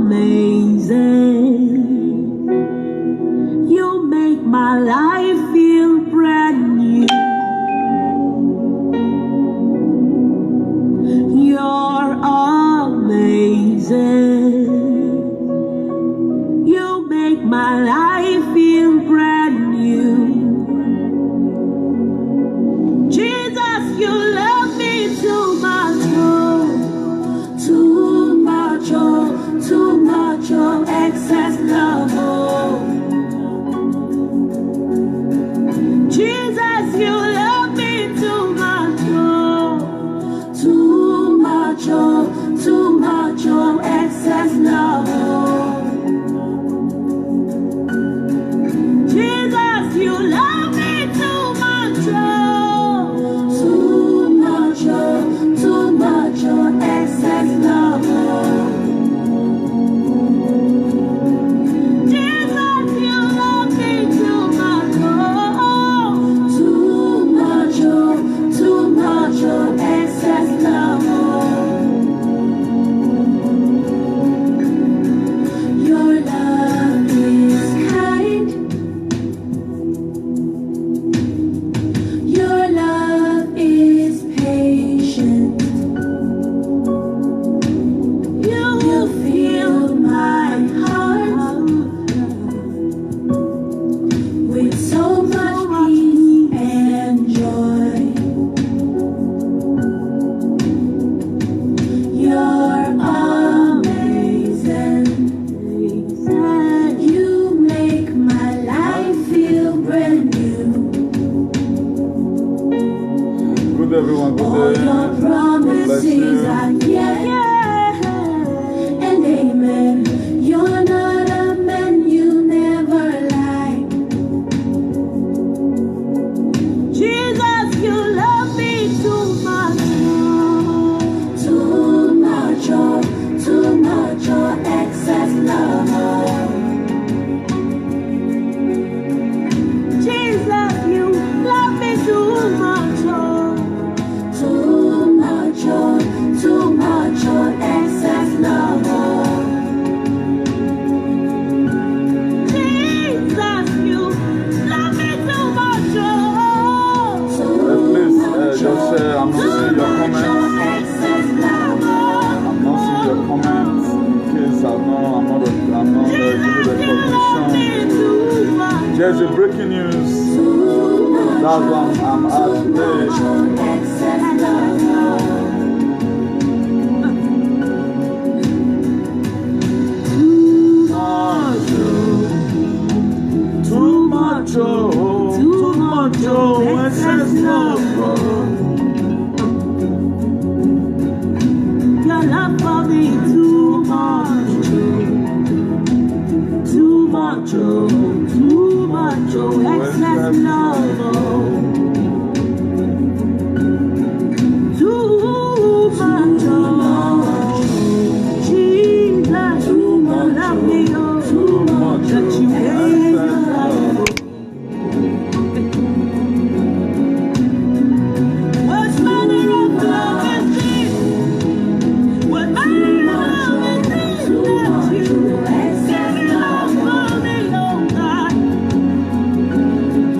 amazing. You make my life feel brand new. You're amazing. You make my life feel brand new. Jesus, you love me too much, oh, too much, oh, too much, oh, excess love, oh. Jesus, you love me too much, oh, too much, oh, too much, oh, excess love, oh. Jesus, you love me too much, oh, too much, oh, too much, oh, excess love, oh. Jesus, you love me too much, oh, too much, oh, too much, oh, excess love, oh. Your love is kind. Your love is patient. You fill my heart with so much peace and joy. You're amazing. You make my life feel brand new. Good everyone, All good day. your God bless promises you. are yes and amen. You're not a man, you never lie. Jesus, you love me too much, too much, oh, too much, oh, excess love, oh. Jesus, you love me too much, oh, too much, oh, too much, oh, excess love, oh. Jesus, you love me too much, oh, too Please, much, just I'm not seeing your comments. excess love, oh. I'm not seeing your comments in case I'm not giving recognition. There's a breaking news. That's why I'm out today. Too much, oh, too much, oh, excess love. Your love for me too much, too much, oh, too much, oh, excess love, oh. Too much, oh, Jesus, you love me, oh, Too much, that you gave your excess life. love. What manner of love is this? What manner of love is this that you give your love for me, oh God?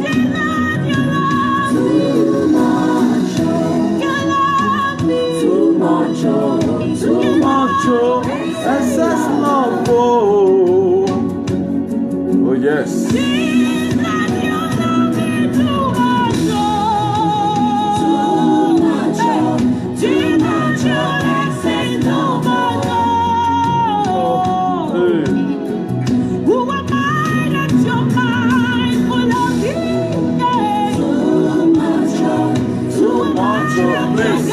Jesus, you love me too much, oh. You love me too much, oh. Too much, oh, excess love, oh. Oh, yes. Jesus, you love me too much, oh. Too much, oh. Jesus, you love me too much, oh. Hey. Who am I that you're mindful of me? Too much, oh. Too much, oh. Please,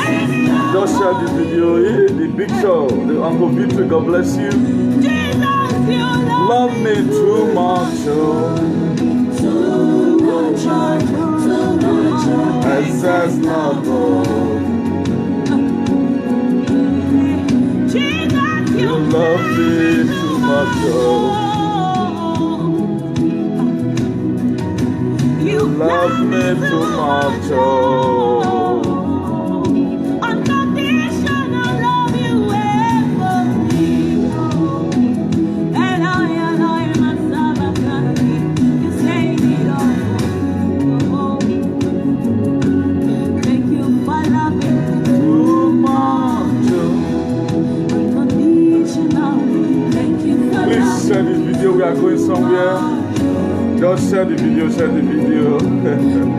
just share this video. Hey, the picture, the Uncle Victor, God bless you. Jesus, you Love me too much, oh, too much, oh. Too much, oh. excess love, oh. Jesus, You you love me too much, oh. You Love me too much, oh. Unconditional love you ever need. everywhere. Just share the video, share the video.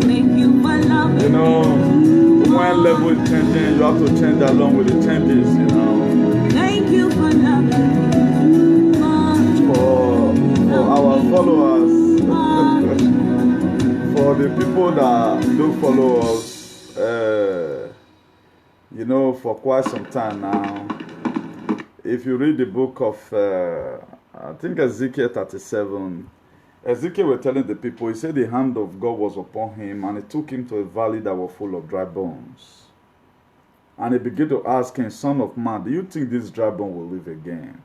Thank you for loving You know, when level is changing, you have to change along with the changes, you know. Thank you for loving me much. For our followers, for the people that do follow us, you know, for quite some time now. If you read the book of, I think Ezekiel 37, Ezekiel was telling the people, he said the hand of God was upon him and he took him to a valley that was full of dry bones. And he began to ask him, Son of man, do you think this dry bone will live again?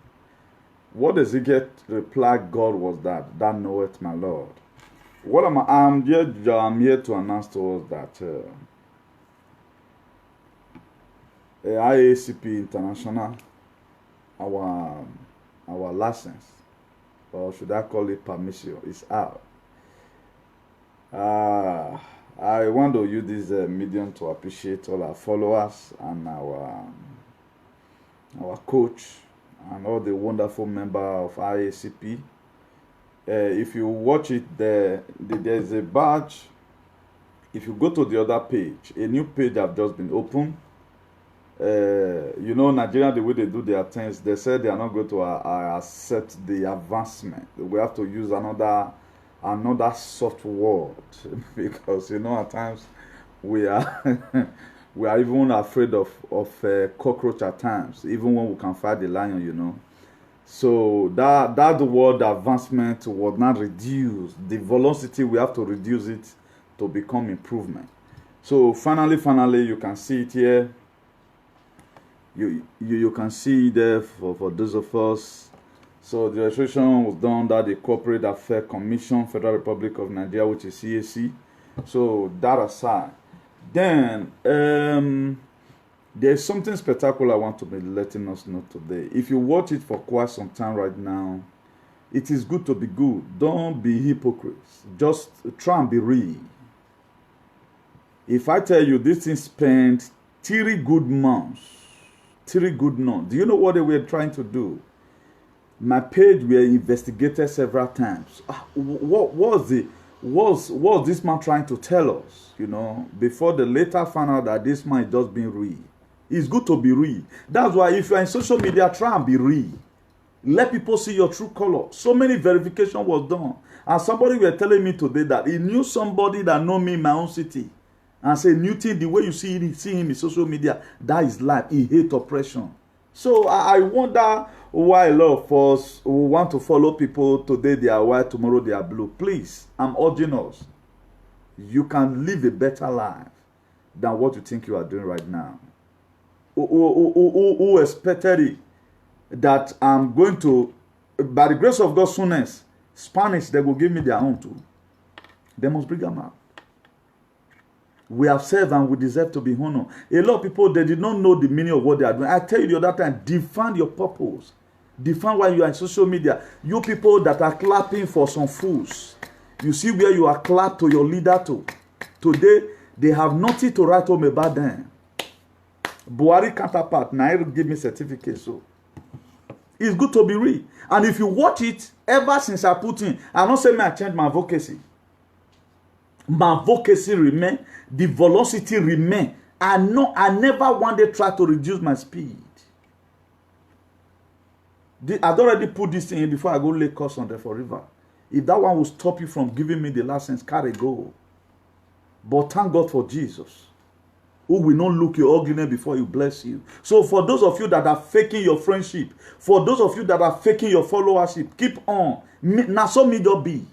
What Ezekiel replied God was that, Thou knowest my Lord. What I'm here to announce to us that IACP International, our license, or should I call it permission, is out. I want to use this medium to appreciate all our followers and our coach and all the wonderful members of IACP. If you watch it, there's a badge. If you go to the other page, a new page have just been opened. You know, Nigeria, the way they do their things, they said they are not going to accept the advancement. We have to use another soft word because, you know, at times we are we are even afraid of cockroach at times, even when we can fight the lion, you know. So that word advancement was not reduced. The velocity, we have to reduce it to become improvement. So finally, you can see it here. You can see there for those of us. So the registration was done that the Corporate Affairs Commission, Federal Republic of Nigeria, which is CAC. So that aside, then there's something spectacular I want to be letting us know today. If you watch it for quite some time right now, it is good to be good. Don't be hypocrites. Just try and be real. If I tell you this thing spent 3 good months, 3 good months, do you know what they were trying to do? My page were investigated several times. What was this man trying to tell us? You know, before they later found out that this man is just being real. It's good to be real. That's why if you're in social media, try and be real. Let people see your true color. So many verification was done. And somebody were telling me today that he knew somebody that know me in my own city. And say, Newton, the way you see him in social media, that is life. He hates oppression. So I wonder why a lot of us who want to follow people, today they are white, tomorrow they are blue. Please, I'm urging us. You can live a better life than what you think you are doing right now. Who expected it? That I'm going to, by the grace of God, soonest, Spanish, they will give me their own too. They must bring them out. We have served and we deserve to be honored. A lot of people, they did not know the meaning of what they are doing. I tell you the other time, define your purpose. Define why you are in social media. You people that are clapping for some fools, you see where you are clapped to your leader to. Today, they have nothing to write home about them. Buhari counterpart, now give me certificate. So it's good to be real. And if you watch it, ever since I put in, I don't say I change my vocacy. My vocacy remain, the velocity remain. I never one day try to reduce my speed. I'd already put this thing in before I go lay course on there for river. If that one will stop you from giving me the license, carry go. But thank God for Jesus, who will not look your ugliness before he bless you. So for those of you that are faking your friendship, for those of you that are faking your followership, keep on. Now so me do be.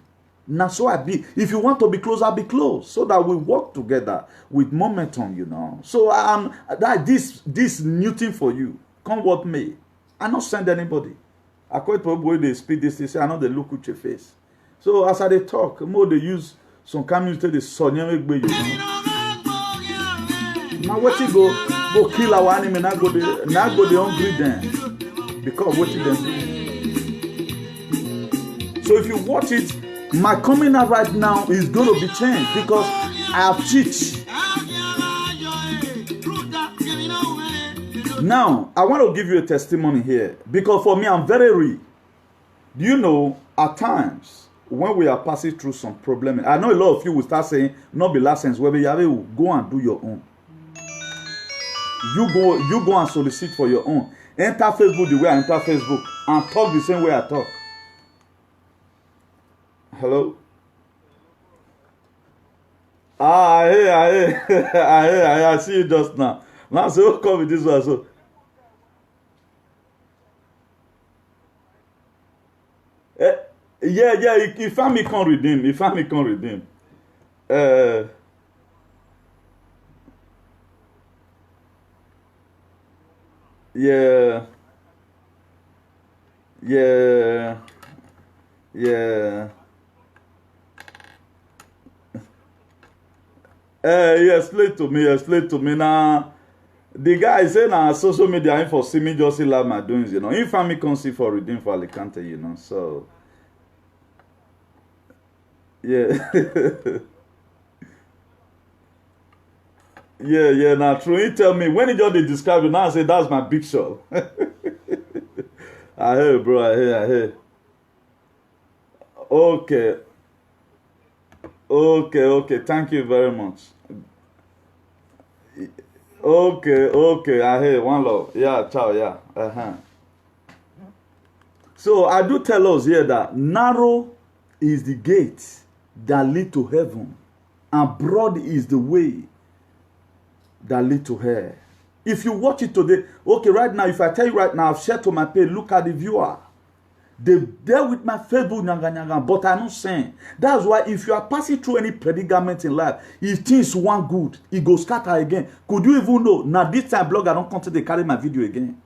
Now so I be. If you want to be close, I'll be close. So that we work together with momentum, you know. So this new thing for you. Come what may. I not send anybody. I quite probably they speak this, they say, I know they look at your face. So as I talk, more they use some community they son you know. Now what you go kill our enemy, now go the hungry then. Because what you them do. So if you watch it, my coming out right now is going to be changed because I have teach. Now, I want to give you a testimony here because for me, I'm very real. Do you know, at times, when we are passing through some problem, I know a lot of you will start saying, not be license, where you go and do your own. You go and solicit for your own. Enter Facebook the way I enter Facebook and talk the same way I talk. Hello? I see you just now. Now say, oh, come with this one. So, yeah, if I can redeem, yeah. Explain to me now. The guy say na social media info see me just see like my doings, you know. If I can see for redeem for Alicante, you know. So yeah. Now true. He tell me when he just describe it now, I say that's my big show. I hear, bro. I hear. Okay. Thank you very much. Okay. I hear. One love. Yeah, ciao. Yeah. So I do tell us here that narrow is the gate that lead to heaven, and broad is the way that lead to hell. If you watch it today, okay, right now, if I tell you right now, I've shared to my page, look at the viewer. They there with my Facebook, but I'm not saying. That's why if you are passing through any predicament in life, if things want good, it goes scatter again. Could you even know? Now this time blogger don't continue to carry my video again.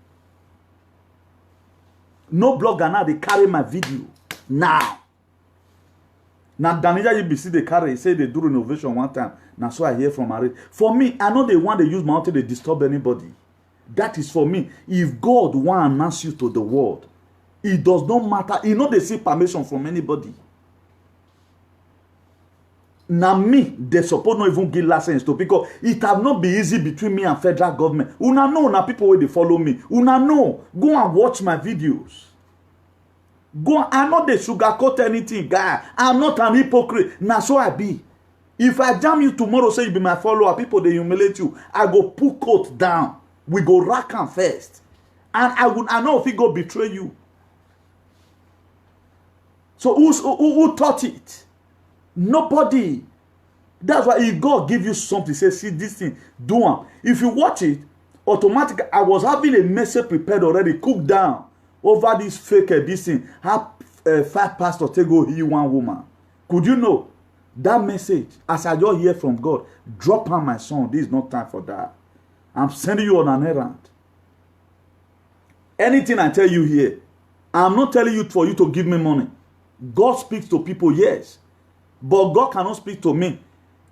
No blogger now they carry my video now. Now Danija UBC they carry, say they do renovation one time. Now so I hear from Harry. For me, I know they want to use my own to disturb anybody. That is for me. If God want to announce you to the world, it does not matter. You know they seek permission from anybody. Now me, they suppose not even give license to, because it have not been easy between me and federal government. Una know now people where they follow me. Una know. Go and watch my videos. Go. I'm not the sugarcoat anything, guy. I'm not an hypocrite. Now so I be. If I jam you tomorrow, say you be my follower, people they humiliate you. I go put coat down. We go rack and first, and I know if he go betray you. So who taught it? Nobody. That's why if God give you something, say, see this thing, do it. If you watch it, automatically, I was having a message prepared already, cooked down over this fake this thing. Have 5 pastors take go heal one woman. Could you know that message? As I just hear from God, drop on my son. This is not time for that. I'm sending you on an errand. Anything I tell you here, I'm not telling you for you to give me money. God speaks to people, yes. But God cannot speak to me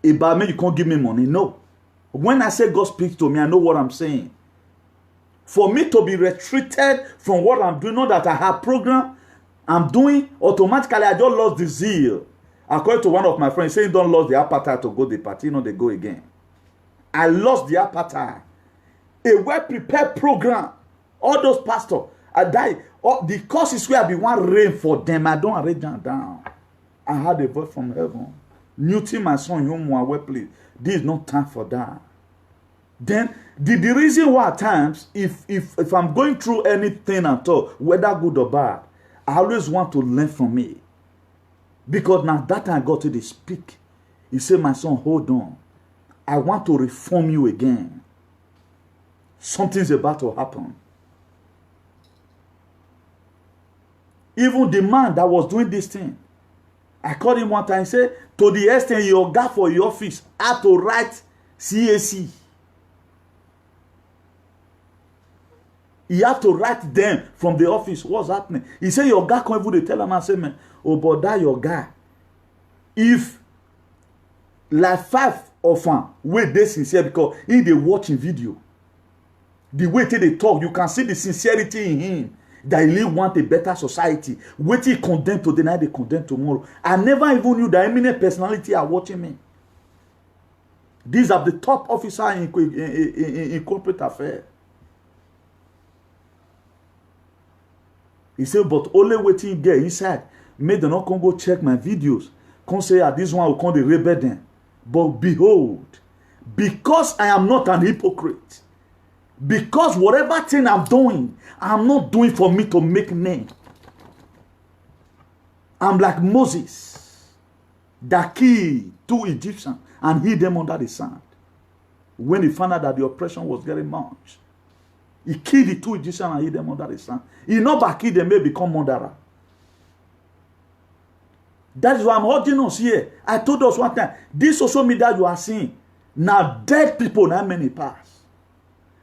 about me, you can't give me money. No. When I say God speaks to me, I know what I'm saying. For me to be restricted from what I'm doing, not that I have program I'm doing, automatically I just lost the zeal. According to one of my friends, saying don't lose the appetite to go to the party, they go again. I lost the appetite. A well-prepared program. All those pastors, I die. The courses where I be one rain for them, I don't arrange them down. I had a voice from heaven. Newton, my son, you well, please. This is not time for that. Then the reason why at times, if I'm going through anything at all, whether good or bad, I always want to learn from me. Because now that time I got to the speak. He said, my son, hold on. I want to reform you again. Something's about to happen. Even the man that was doing this thing, I called him one time and said, to the extent your guy for your office had to write CAC. He had to write them from the office. What's happening? He said, your guy can't even tell him and say, man, oh, but that your guy. If like 5 of them, wait, they sincere because if they watching video, the way they talk, you can see the sincerity in him. That he really want a better society. Wait till he condemn today, now they condemn tomorrow. I never even knew that eminent personality are watching me. These are the top officers in corporate affairs. He said, but only waiting get inside. May they not come go check my videos. Come say, this one will come the rebel then. But behold, because I am not an hypocrite, because whatever thing I'm doing, I'm not doing for me to make name. I'm like Moses, that killed 2 Egyptians and hid them under the sand. When he found out that the oppression was getting much, he killed the 2 Egyptians and hid them under the sand. He not back kill them, may become murderer. That is why I'm urging us here. I told us one time, this social media you are seeing, now dead people, not many pass.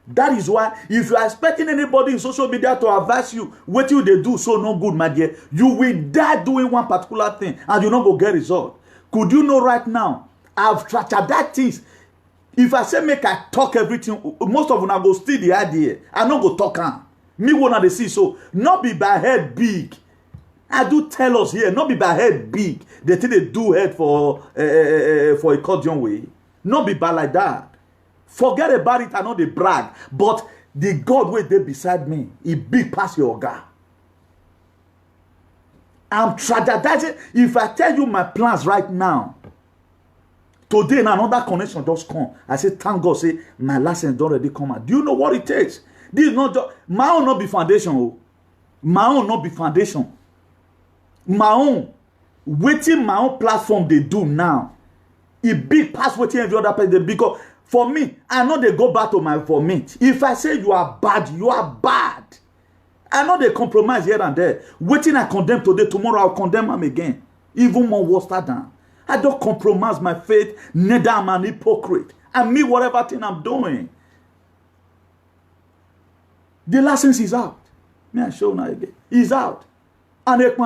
That is why, if you are expecting anybody in social media to advise you, what you they do so no good, my dear, you will die doing one particular thing and you not go get result. Could you know right now, I've tried that things. If I say make I talk everything, most of them go steal the idea. I not go talk on. Me wanna they see so. Not be by head big. I do tell us here, not be by head big. They think they do head for a accordion way. Not be bad like that. Forget about it, I know they brag. But the God way they beside me, he big past your God. I'm strategizing. If I tell you my plans right now, today another connection just come. I say, thank God, say my license don't already come out. Do you know what it takes? This is not just my own not be foundation. Oh. My own not be foundation. My own waiting my own platform they do now. It big pass waiting every other person because for me, I know they go back to my vomit. If I say you are bad, you are bad. I know they compromise here and there. Waiting I condemn today, tomorrow I'll condemn them again. Even more worse than. I don't compromise my faith, neither am I an hypocrite. I mean whatever thing I'm doing. The license is out. May I show now again? It's out. And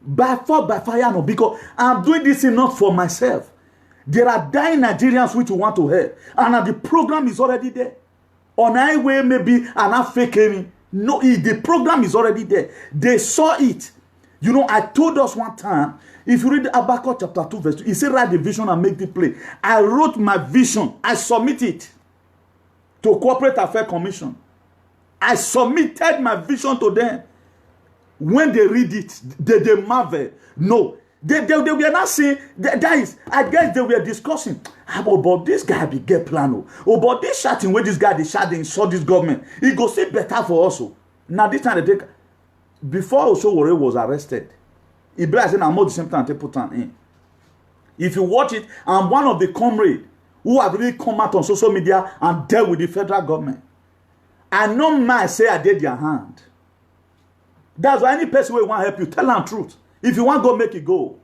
by force, by fire, no, because I'm doing this thing not for myself. There are dying Nigerians which you want to help, and the program is already there. On highway, maybe an faking. No, the program is already there. They saw it. You know, I told us one time, if you read Habakkuk chapter 2, verse 2, he said, write the vision and make the play. I wrote my vision. I submit it to Corporate Affairs Commission. I submitted my vision to them. When they read it, they marvel. No. They were not saying, that is, I guess they were discussing, about this guy be get plan. About this shouting where this guy, they shouting, saw this government. He go say better for us. Now this time they take, before Oshowore was arrested, Ibrahim said, I'm not the same time they put on in. If you watch it, I'm one of the comrades who have really come out on social media and dealt with the federal government. I know man say I did your hand. That's why any person who want to help you, tell them truth. If you want to go, make it go.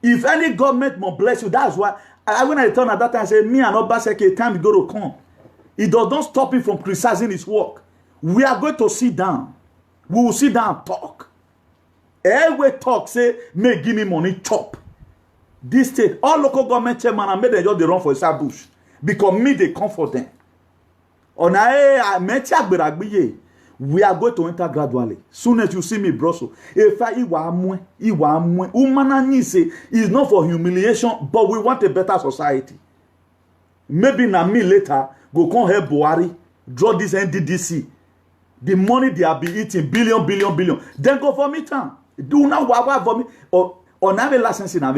If any government will bless you, that's why when I turn at that time, I say, me and Obaseki, time is going to come. It does not stop him from criticizing his work. We are going to sit down. We will sit down and talk. Every talk say, may give me money, chop. This state, all local government chairman, I made them just they run for a bush. Because me, they come for them. We are going to enter gradually. Soon as you see me, Brussels, if I say it's not for humiliation, but we want a better society. Maybe na me later go come help Buhari draw this NDDC. The money they have been eating, billion. Then go for me time. Do not work for me. Or have a license in a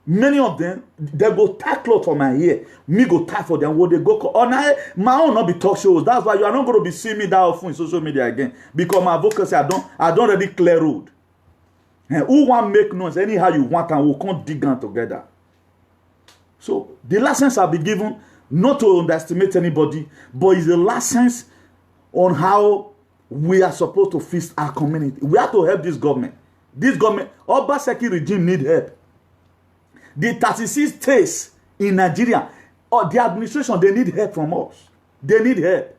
many of them, they go tie cloth for my hair. Me go tie for them. What they go on my own not be talk shows. That's why you are not going to be seeing me that often in social media again. Because my advocacy, I don't already clear road. And who want make noise anyhow you want and we can't dig on together. So the license will be given not to underestimate anybody, but it's a license on how we are supposed to fix our community. We have to help this government. This government, Obaseki regime need help. The 36 states in Nigeria, or the administration, they need help from us. They need help.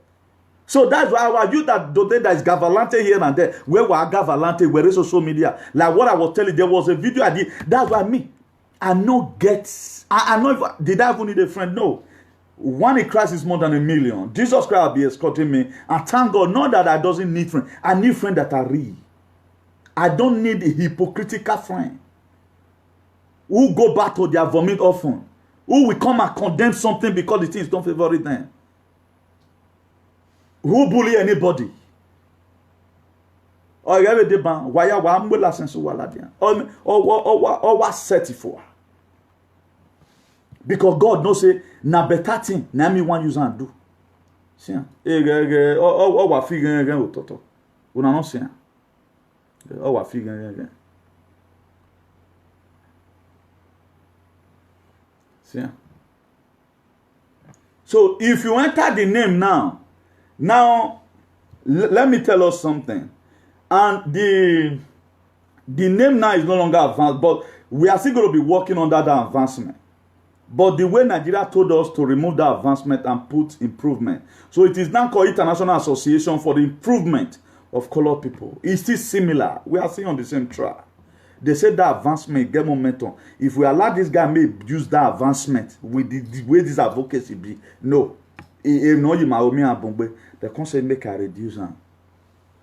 So that's why our youth that is gavalante here and there, where we are gavalante, where is social media. Like what I was telling, there was a video I did. That's why I know did I even need a friend? No. One in Christ is more than 1 million. Jesus Christ will be escorting me. And thank God, not that I doesn't need friend. I need friend that are real. I don't need a hypocritical friend who go back to their vomit often, who will come and condemn something because the things don't favor them. Who bully anybody? Or you have a ban, why are we license to Waladian? Or what set it for? Because God knows say, na better thing, na me one use and do. See, or what figure again with Toto. We not see. Or what figure again. See. So if you enter the name now, let me tell us something. And the name now is no longer advanced, but we are still going to be working on that advancement. But the way Nigeria told us to remove that advancement and put improvement. So it is now called International Association for the Improvement of Colored People. It's still similar. We are still on the same track. They said that advancement get momentum. If we allow this guy may use that advancement with the way this advocacy be, no. The concept make a reduce.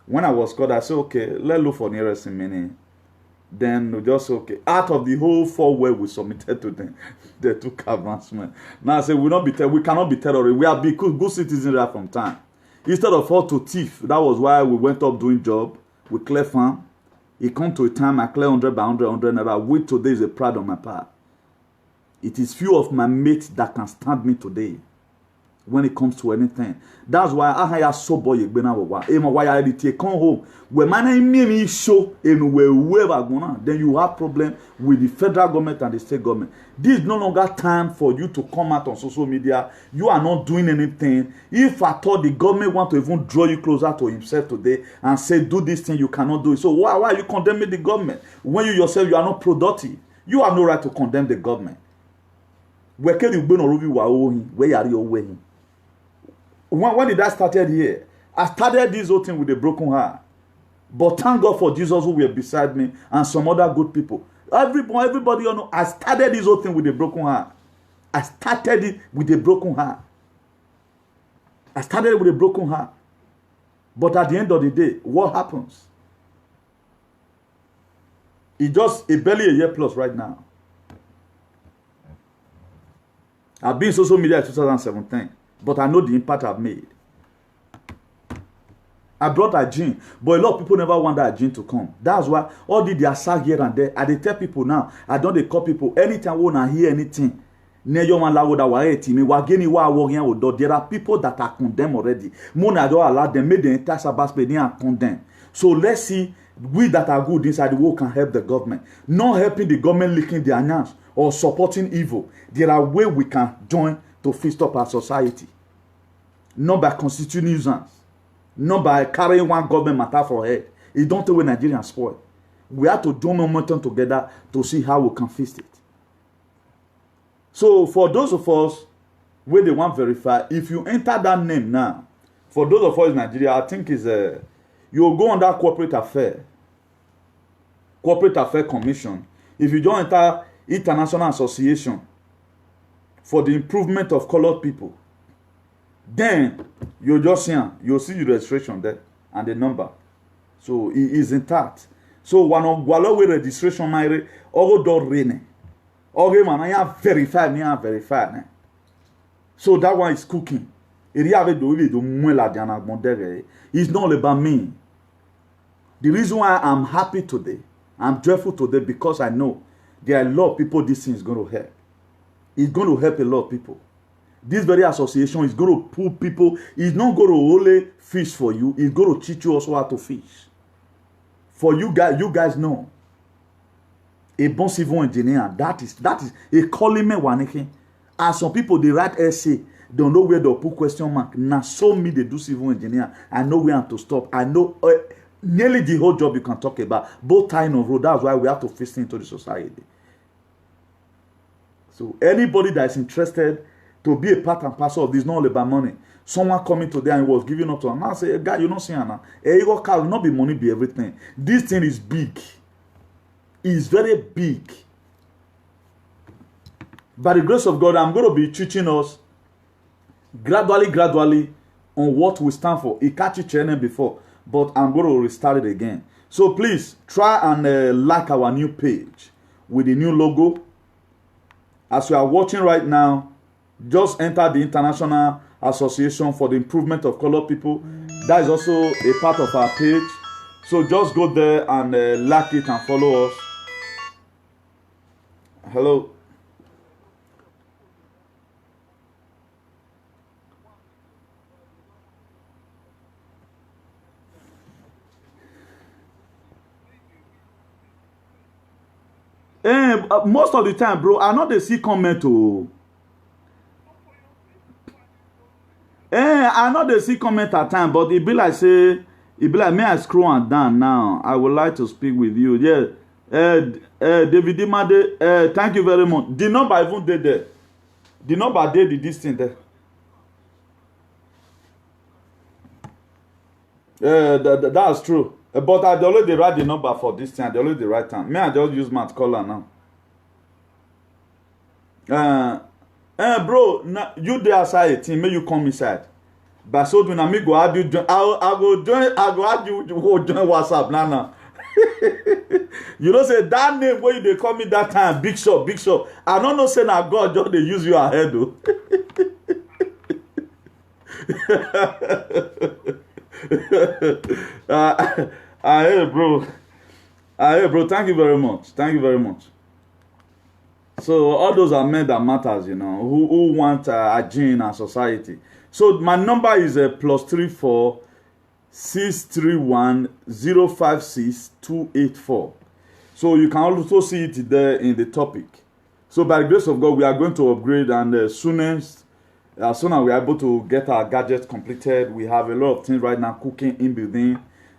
When I was called, I said, okay, let's look for nearest in many. Then we just okay. Out of the whole 4 where we submitted to them, they took advancement. Now I say we cannot be terrorists. We are good citizens right from time. Instead of all to thief, that was why we went up doing job. We clear farm. It come to a time I clear 100 by 100 naira. Wait today is a pride on my part. It is few of my mates that can stand me today. When it comes to anything, that's why I hire so boy yegbena wawa. Ema why I take come home. When man me show in wherever gonna, then you have problem with the federal government and the state government. This is no longer time for you to come out on social media. You are not doing anything. If I thought the government want to even draw you closer to himself today and say do this thing, you cannot do it. So why are you condemning the government when you yourself you are not productive? You have no right to condemn the government. Where can you be no review where are you away? When did I started here? I started this whole thing with a broken heart. But thank God for Jesus who were beside me and some other good people. Everybody you know, I started this whole thing with a broken heart. I started it with a broken heart. I started with a broken heart. But at the end of the day, what happens? It's just barely a year plus right now. I've been on social media in 2017. But I know the impact I've made. I brought a gene, but a lot of people never want that gene to come. That's why all the attack here and there. I dey tell people now. I don't dey call people anytime when I hear anything. There are people that are condemned already. Mona don't allow them. Make the entire Sabbath they are condemned. So let's see we that are good inside the world can help the government. Not helping the government leaking their names or supporting evil. There are ways we can join to fix up our society. Not by constituting nuisance. Not by carrying one government matter for head. It don't take away Nigerians spoil. We have to do momentum together to see how we can fix it. So for those of us where they want to verify, if you enter that name now, for those of us in Nigeria, I think is you'll go under corporate affair commission. If you don't enter International Association for the improvement of colored people, then you'll just see the registration there and the number. So it is intact. So one of Gualawe registration my all do rene. Okay, man, I have verified. So that one is cooking. It's not about me. The reason why I'm happy today, I'm joyful today, because I know there are a lot of people this thing is going to help. It's going to help a lot of people. This very association is going to pull people. It's not going to only fish for you. It's going to teach you also how to fish. For you guys know. A bon civil engineer, that is a calling me one. As some people they write essay, don't know where they put question mark. Now so me they do civil engineer. I know where to stop. I know nearly the whole job you can talk about. Both time of road. That's why we have to face into the society. So anybody that is interested to be a part and parcel of this, not all about money. Someone coming today and was giving up to him. I say, guy, you not see now. Your car will not be money, be everything. This thing is big. It's very big. By the grace of God, I'm going to be teaching us gradually on what we stand for. It catch you channel before, but I'm going to restart it again. So please try and like our new page with the new logo. As you are watching right now, just enter the International Association for the Improvement of Colored People. That is also a part of our page. So just go there and like it and follow us. Hello. Most of the time, bro, I know they see comment to. I know they see comment at time, but it be like say, it be like, may I scroll on down now? I would like to speak with you. Yeah. David Imade, thank you very much. The number even did there. The number did this thing there. That's true. But I already write the number for this thing. I already write time. May I just use my caller now? Bro, you there outside a team, may you come inside. But so do me go add you join. I go add you join WhatsApp now. You know say that name where they call me that time, Big Shot. I don't know say now God just they use you ahead though. Hey bro. Thank you very much. So all those are men that matters, you know, who want a gene in society. So my number is +34 631 056 284. So you can also see it there in the topic. So by the grace of God, we are going to upgrade, and as soon as we are able to get our gadgets completed, we have a lot of things right now cooking in building.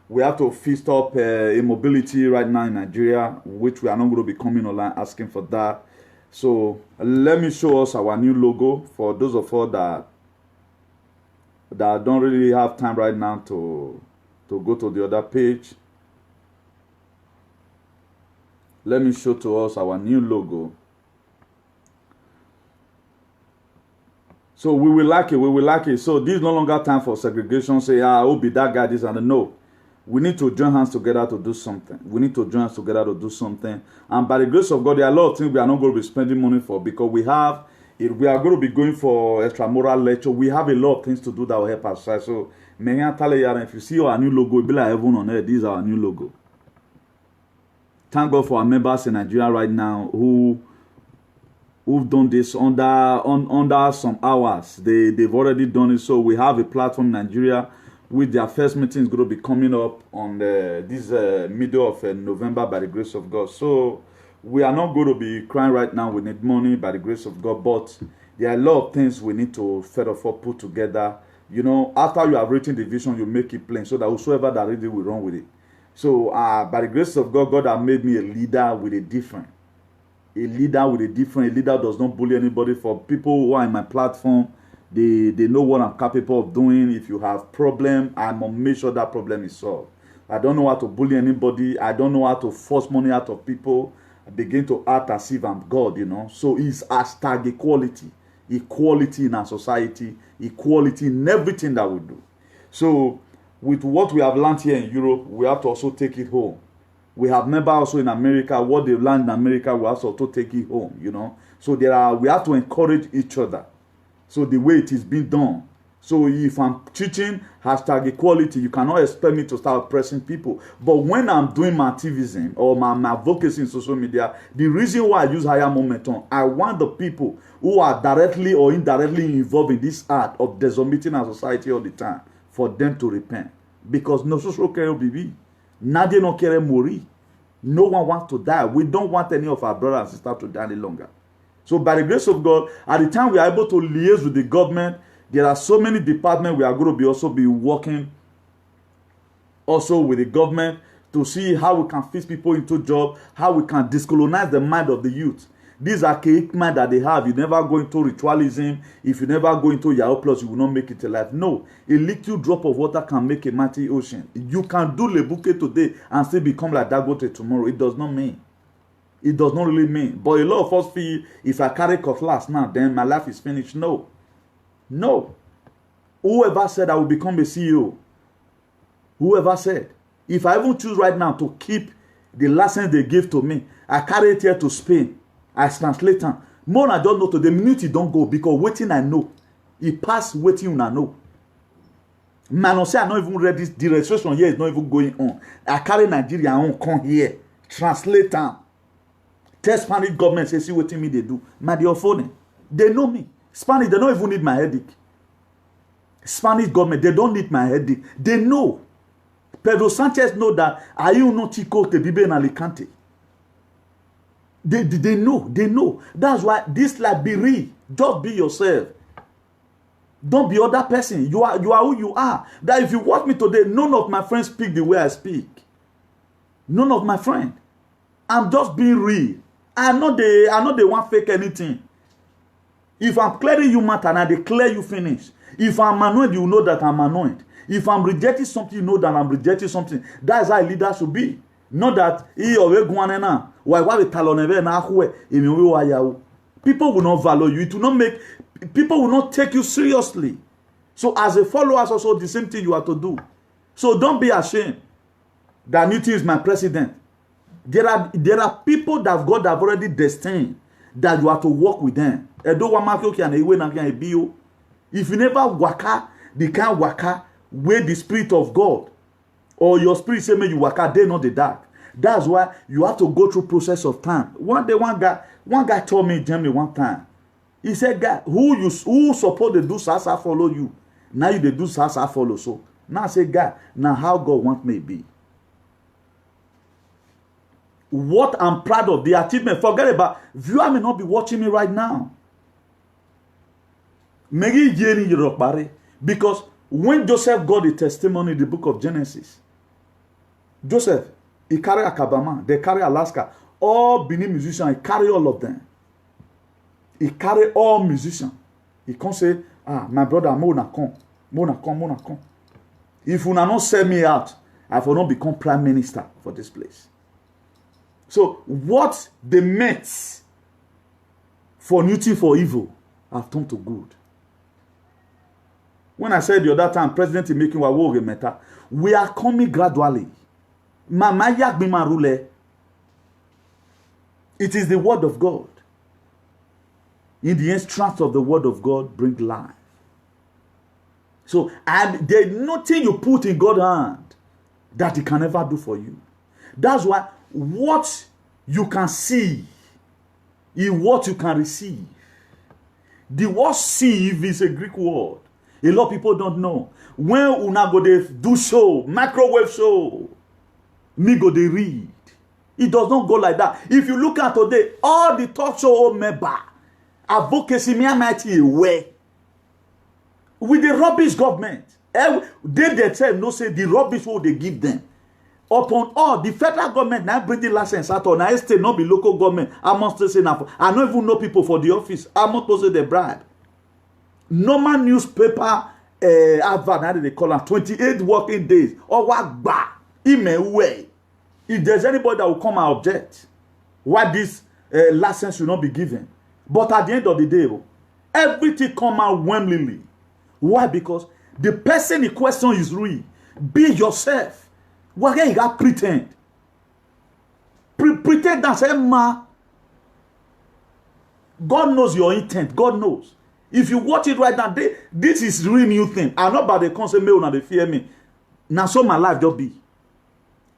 We have to fist up immobility right now in Nigeria, which we are not going to be coming online asking for that. So let me show us our new logo for those of us that don't really have time right now to go to the other page. Let me show to us our new logo. So we will like it. So this is no longer time for segregation. Say, I'll be that guy, this and that. No. We need to join hands together to do something. And by the grace of God, there are a lot of things we are not going to be spending money for, because we are going to be going for extramural lecture. We have a lot of things to do that will help us. So, if you see our new logo, it'll be like heaven on earth. This is our new logo. Thank God for our members in Nigeria right now who've done this under some hours. They've already done it. So we have a platform in Nigeria with their first meeting is going to be coming up on this middle of November by the grace of God. So we are not going to be crying right now. We need money by the grace of God, but there are a lot of things we need to first of all put together. You know, after you have written the vision, you make it plain so that whosoever that read it will run with it. So by the grace of God, God has made me a leader with a different. A leader does not bully anybody. For people who are in my platform, they know what I'm capable of doing. If you have problem, I'm gonna make sure that problem is solved. I don't know how to bully anybody. I don't know how to force money out of people. I begin to act as if I'm God, you know. So it's hashtag equality in our society, equality in everything that we do. So with what we have learned here in Europe, we have to also take it home. We have members also in America. What they've learned in America, we have to also take it home, you know. So we have to encourage each other. So the way it is being done. So if I'm teaching hashtag equality, you cannot expect me to start oppressing people. But when I'm doing my activism or my advocacy in social media, the reason why I use higher momentum, I want the people who are directly or indirectly involved in this act of decimating our society all the time, for them to repent. Because no social care will Nadie no quiere morir. No one wants to die. We don't want any of our brothers and sisters to die any longer. So by the grace of God, at the time we are able to liaise with the government, there are so many departments we are going to be working also with the government to see how we can fit people into job, how we can discolonize the mind of the youth. These are archaic mind that they have. You never go into ritualism. If you never go into Yahoo Plus, you will not make it alive. No. A little drop of water can make a mighty ocean. You can do Le Bouquet today and still become like Dangote tomorrow. It does not mean. It does not really mean. But a lot of us feel, if I carry cutlass now, then my life is finished. No. No. Whoever said I will become a CEO? Whoever said? If I even choose right now to keep the license they gave to me, I carry it here to Spain. I translate them. More I don't know to the minute you don't go, because waiting I know. He pass waiting una know. Man, say I not even read this. The registration here is not even going on. I carry Nigeria on come here, translate them. Tell Spanish government say see what me they do. My dear phone, they know me. Spanish, they don't even need my headache. Spanish government, they don't need my headache. They know. Pedro Sanchez know that are you not Chico to Bibe in Alicante? They know. That's why this life be real. Just be yourself. Don't be other person. You are who you are. That if you watch me today, none of my friends speak the way I speak. None of my friends. I'm just being real. I'm not the one fake anything. If I'm clearing you matter and I declare you finish. If I'm annoyed, you know that I'm annoyed. If I'm rejecting something, you know that I'm rejecting something. That's how a leader should be. Not that people will not value you. It will not make people will not take you seriously. So as a follower, also the same thing you have to do. So don't be ashamed that Newton is my president. There are people that God have already destined that you have to work with them. If you never waka, the kind waka where the spirit of God or your spirit say me you waka, they know the dark. That's why you have to go through process of time. One day, one guy told me in Germany one time. He said, "God, who suppose to do sasa follow you? Now you they do sasa follow so." Now I say, God, now how God want me be? What I'm proud of, the achievement. Forget about viewer may not be watching me right now. Because when Joseph got the testimony in the book of Genesis, Joseph, he carry Akabama, they carry Alaska, all Benin musicians, he carry all of them. He carry all musicians. He can't say, my brother, Mona come. If you not sell me out, I will not become prime minister for this place. So what they meant for Newton for evil have turned to good. When I said the other time, President is making war matter, we are coming gradually. It is the word of God. In the extract of the word of God, bring life. So, and there's nothing you put in God's hand that He can never do for you. That's why what you can see is what you can receive. The word "sieve" is a Greek word. A lot of people don't know. When una go dey do show, microwave show, me go dey read. It does not go like that. If you look at today, all the talk show member, advocacy me mighty away with the rubbish government. They themselves no say the rubbish what they give them. Upon all, the federal government now bring the license out on I state not be local government. I must say now. I don't even know people for the office. I must say the bribe. Normal newspaper advert, how do they call them? 28 working days. Or what ba? Email way. If there's anybody that will come and object, why this license should not be given. But at the end of the day, everything come out willingly. Why? Because the person in question is real. Be yourself. Why you got pretend? Pretend that say, God knows your intent. God knows. If you watch it right now, this is real new thing. I'm not about the concept me when they fear me. Now so my life just be.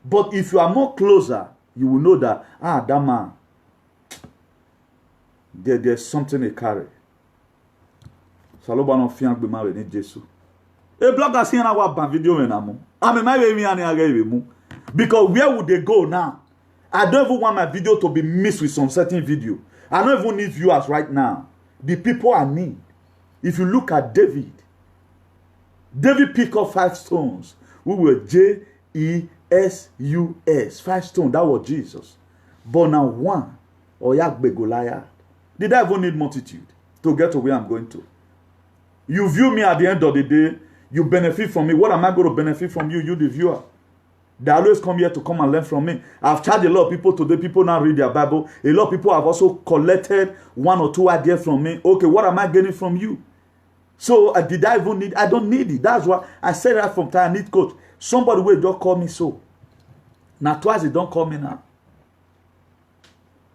But if you are more closer, you will know that that man, there's something they carry. Saloba no fian gbe ma we ni Jesu. E blogger see na wa ban video me na mo. Ame my we mi ani aga we mu. Because where would they go now? I don't even want my video to be mixed with some certain video. I don't even need viewers right now. The people I need. If you look at David picked up 5 stones. We were Jesus. 5 stones. That was Jesus. But now one, Oyagbe Goliath. Did I even need multitude to get to where I'm going to? You view me at the end of the day, you benefit from me. What am I going to benefit from you, the viewer? They always come here to come and learn from me. I've charged a lot of people today. People now read their Bible. A lot of people have also collected 1 or 2 ideas from me. Okay, what am I getting from you? So did I even need? I don't need it. That's why I said that from time. I need coach. Somebody will don't call me so. Now twice they don't call me now.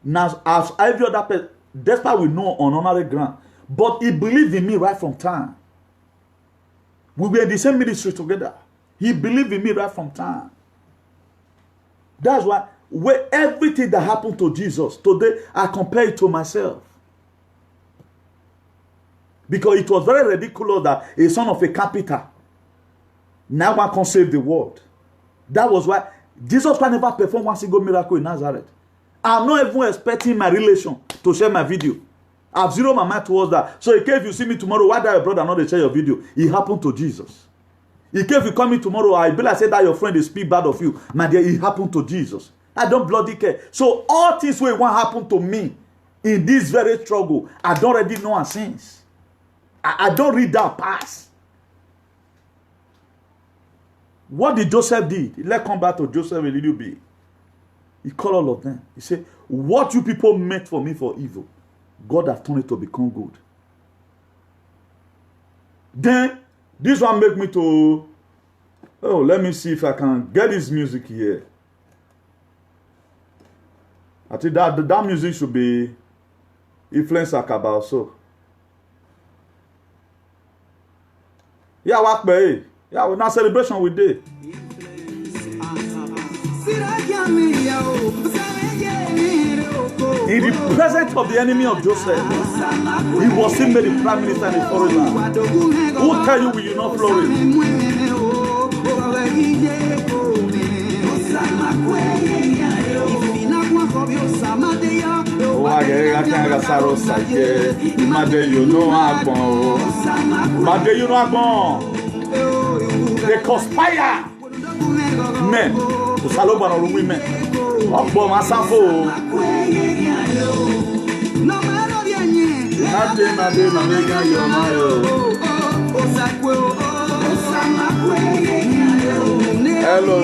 Now as every other person, despite we know on honorary ground, But he believed in me right from time. We were in the same ministry together. He believed in me right from time. That's why everything that happened to Jesus, today I compare it to myself. Because it was very ridiculous that a son of a carpenter now one can save the world. That was why Jesus Christ never performed one single miracle in Nazareth. I'm not even expecting my relation to share my video. I've zeroed my mind towards that. So in case you see me tomorrow, why that your brother not to share your video? It happened to Jesus. In case you come in tomorrow, I be like say that your friend is speak bad of you. My dear, it happened to Jesus. I don't bloody care. So all things will what happened to me in this very struggle, I don't already know and since. I don't read that past. What did Joseph did? Let's come back to Joseph a little bit. He called all of them. He said, what you people meant for me for evil, God has turned it to become good. Then, this one make me to, let me see if I can get this music here. I think that music should be influence Akaba so. Yeah, what be? Yeah, we're not celebration with day. In the presence of the enemy of Joseph, he was still made the prime minister in a foreign land. Who tell you will you not flourish? Oh, I can't you know they conspire men to Saloban or women. Ọ̀pọ̀ máa sáfò. Hello.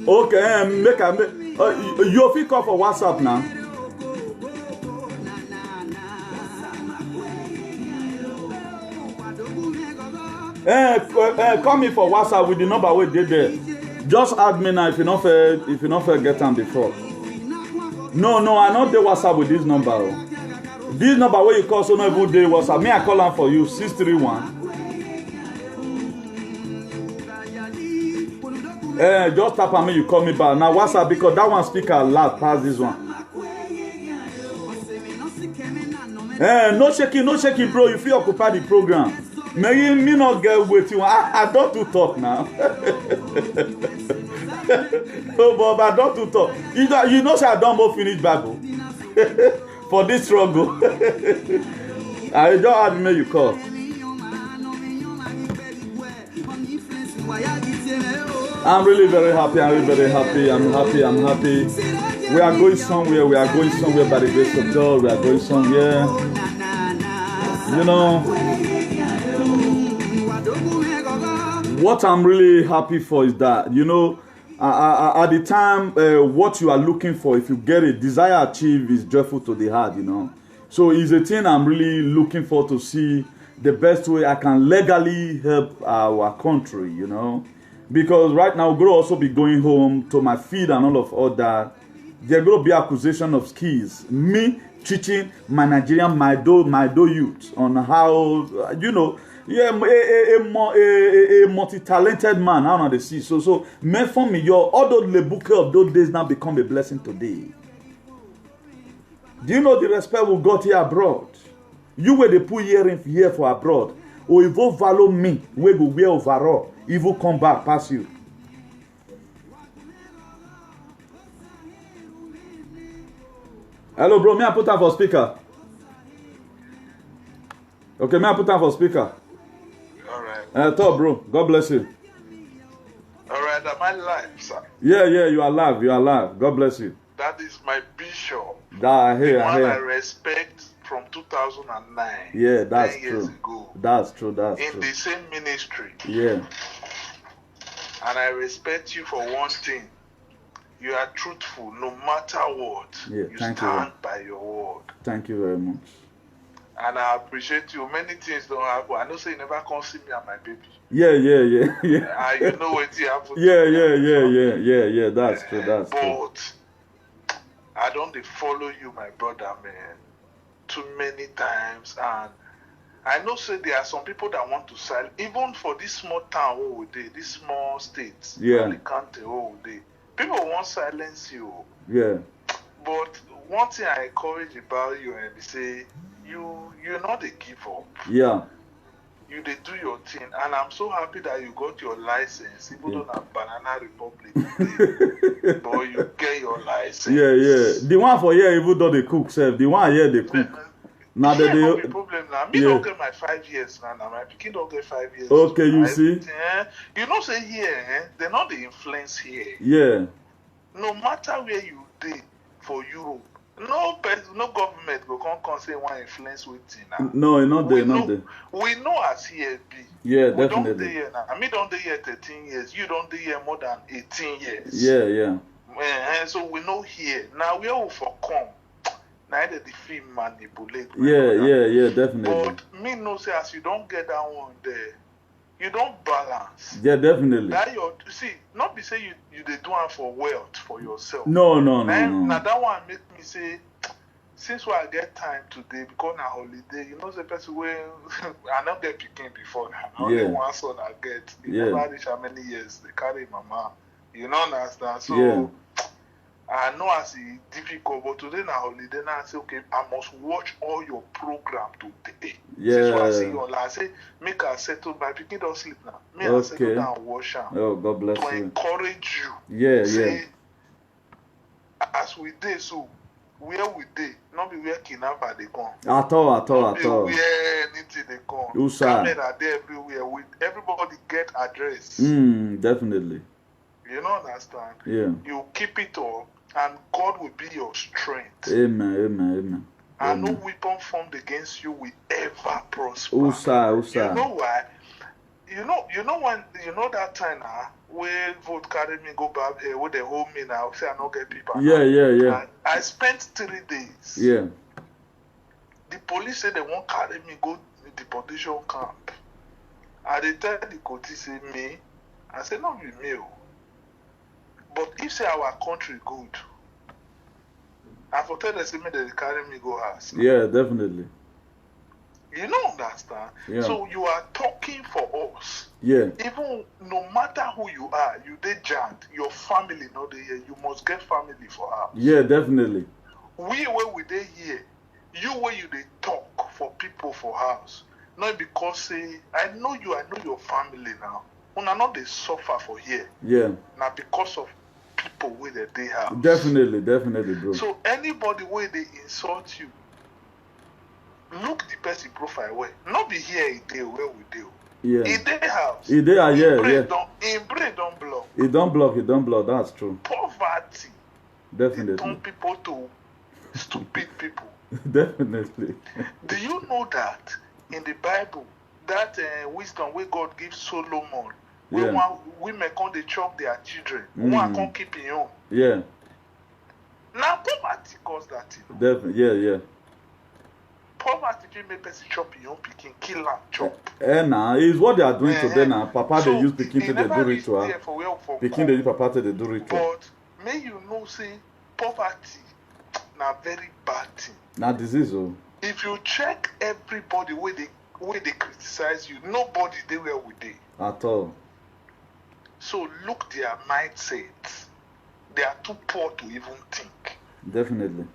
Okay, make you fit call for WhatsApp now. Call me for WhatsApp with the number we did there. Just add me now if you not get them before. No, I not the WhatsApp with this number. This number where you call so no every day WhatsApp. Me I call them for you 631. Just tap on me, you call me back. Now WhatsApp because that one speaker loud past this one. No shaking, bro. You feel occupy the program. Maybe me not get with you. I don't do talk now. Oh, Bob, I don't do talk. You know, say I don't more finish Bible for this struggle. I don't have me you call. I'm really very happy. I'm happy. We are going somewhere. By the grace of God. We are going somewhere. You know, what I'm really happy for is that, you know, at the time, what you are looking for, if you get it, desire achieved is joyful to the heart, you know. So it's a thing I'm really looking for to see the best way I can legally help our country, you know. Because right now, we're going to also be going home to my feed and all that. There's going to be accusation of skills. Me teaching my Nigerian, my do youth on how, you know, a multi-talented man out on the sea. So, me for me, although the bouquet of those days now become a blessing today. Do you know the respect we got here abroad? You were the put here for abroad. Or if you follow me, we go wear overall. If you come back past you. Hello, bro. May I put on for speaker? Okay, may I put on for speaker? All right. Talk, bro. God bless you. All right. Am I live, sir? Yeah. You are live. God bless you. That is my bishop. I hear. I respect from 2009. Yeah, that's 10 true. Years ago. That's true. In the same ministry. Yeah. And I respect you for one thing. You are truthful no matter what. Yeah, you stand by your word. Thank you very much. And I appreciate you. Many things don't happen. I know say you never come see me and my baby. Yeah. You know what happened. Yeah. That's true. That's true. But I don't dey follow you, my brother, man, too many times. And I know say there are some people that want to silence, even for this small town where we dey, this small state, Alicante where we dey. People want silence you. Yeah. But one thing I encourage about you and say you're not a give up. Yeah. You they do your thing, and I'm so happy that you got your license, even though not Banana Republic, but you get your license. Yeah. The one for here, even though they cook, self. The one here they cook. Now that no be problem now. Me don't get my 5 years now. My pikin don't get 5 years. Okay, you see. You know, say here, they're not the influence here. Yeah. No matter where you did for Europe, no government will come say one influence with you now. No, not there. We know as here be. Yeah, we definitely. Don't here now. I mean, don't here 13 years. You don't here more than 18 years. Yeah. So we know here now. Where we for come. Neither the film manipulate. Yeah, definitely. But me know say as you don't get that one there, you don't balance. Yeah, definitely. That see, not be say you they do it for wealth for yourself. No. Now that one make me say, since I get time today because na holiday, you know the person where I not get picking before now. Only one son I get. You never reach how many years they carry mama. You know understand? So I know as it's difficult, but today na holiday now I say, okay, I must watch all your program today. Since I see you online, I say, make her settle. My pikin don't sleep now. Me I settle down and watch her. Oh, God bless you. To encourage you. Yeah. As we did, so where we did, not be where kidnapper they come. At all. Not be where anything they come. Camera there everywhere. Everybody get address. Definitely. You don't understand? Yeah. You keep it up. And God will be your strength. Amen. And no weapon formed against you will ever prosper. Usa. You know why? You know when that time where vote carry me go back here, where they hold me now, say I not get people. Yeah. I spent 3 days. Yeah. The police say they won't carry me go to the deportation camp. And they tell the court say me. I say not be me. But if say our country good, I for tell them say me they carry me go house. Yeah, definitely. You don't understand. Yeah. So you are talking for us. Yeah. Even no matter who you are, you dey jammed. Your family not dey here. You must get family for house. Yeah, definitely. Where we dey here, you where you dey talk for people for house. Not because say I know you, I know your family now. Una not they suffer for here. Yeah. Now because of people where they have. Definitely, bro. So anybody where they insult you, look the person profile where. Not be here a day where we do. Yeah. In their house. In there, yeah. In brain don't block. It don't block. That's true. Poverty. Definitely. Turn people to stupid people. Definitely. Do you know that in the Bible, that wisdom where God gives Solomon, where women come they chop their children, one can't keep in home. Yeah. Now poverty cause that. Definitely. Yeah. Poverty can make person chop in home, picking, kill and chop. Now is what they are doing today now. Papa so they use picking to the do ritual. Picking they use papa to the do ritual. But may you know say poverty na very bad thing. Now disease If you check everybody where they criticize you, nobody they where we dey. At all. So look their mindset. They are too poor to even think. Definitely.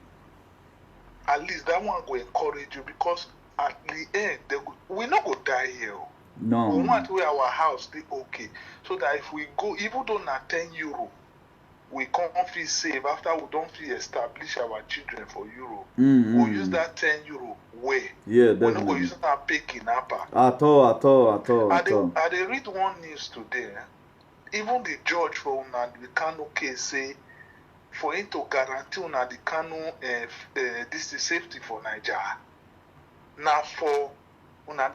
At least that one will encourage you because at the end we not go die here. No. We want where our house stay okay. So that if we go, even though na 10 euro, we can't feel safe after we don't feel establish our children for Europe. We'll use that 10 euro way. Yeah, definitely. We're not going to use that pay kidnapper. At all. I read one news today. Even the judge for the Kano case say for him to guarantee the Kano this is safety for Nigeria. Now for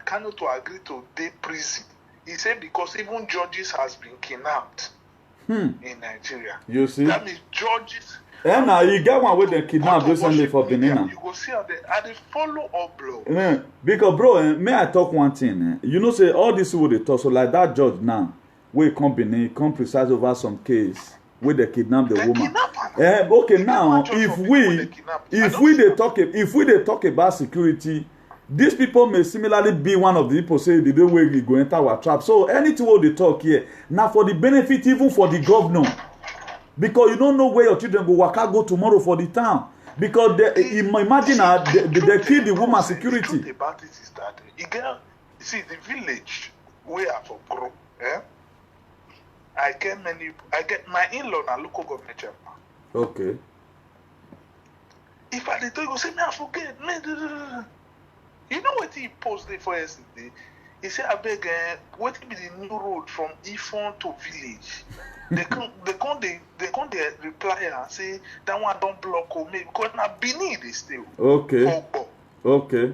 Kano to agree to day prison, he said because even judges has been kidnapped in Nigeria. You see? That means judges And now you get one with the kidnap recently for Benin. You go see how they follow up, bro. Because, bro, may I talk one thing? You know, say all this would they talk. So, like that judge now, we come Benin, come precise over some case where they kidnap the woman. Okay, now if we they talk about security, these people may similarly be one of the people say the day we go enter our trap. So anything what they talk here now for the benefit even for the governor, because you don't know where your children go waka go tomorrow for the town, because they imagine they kill the woman security. The truth about it is that see the village where I for grow, I get my in-law na local government chairman. Okay. If I did tell you, say me I forget. You know what he posted for yesterday? He said, I beg, what be the new road from Ifon to village? They can't reply and say that one don't block me because now Benin they still. Okay. Okay.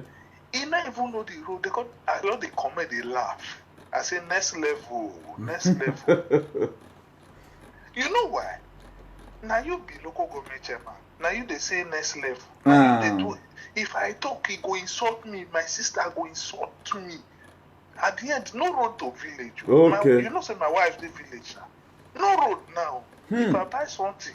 He not even know the road. I love the comment, they laugh. I say next level. You know why? Now you be local government chairman. Now you they say next level. They do. If I talk, he go insult me. My sister go insult me. At the end, no road to village. Okay. You know, say my wife the village now. No road now. If I buy something,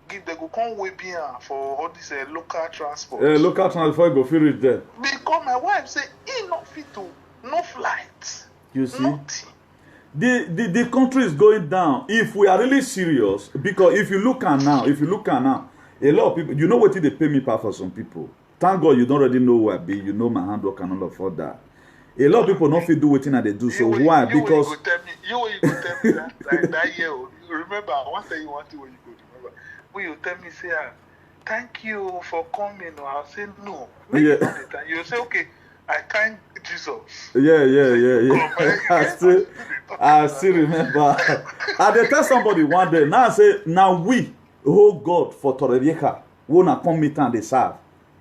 they go come way beyond for all this local transport. Local transport go feel it there. Because my wife say he not fit to no flight. You see. Nothing. The country is going down. If we are really serious, because if you look at now, a lot of people, you know what they pay me for some people. Thank God you don't already know who I be. You know my handwork and all of that. A lot of people not feel do what they do. So why? Because you tell me that year. You remember one thing you want to when you go. Remember when you tell me say, "Thank you for coming," or I'll say no. You say okay. I thank Jesus. Yeah. I still remember. I dey tell somebody one day. Now I say, now we hold God for Torrevieja. We na come meet and they serve.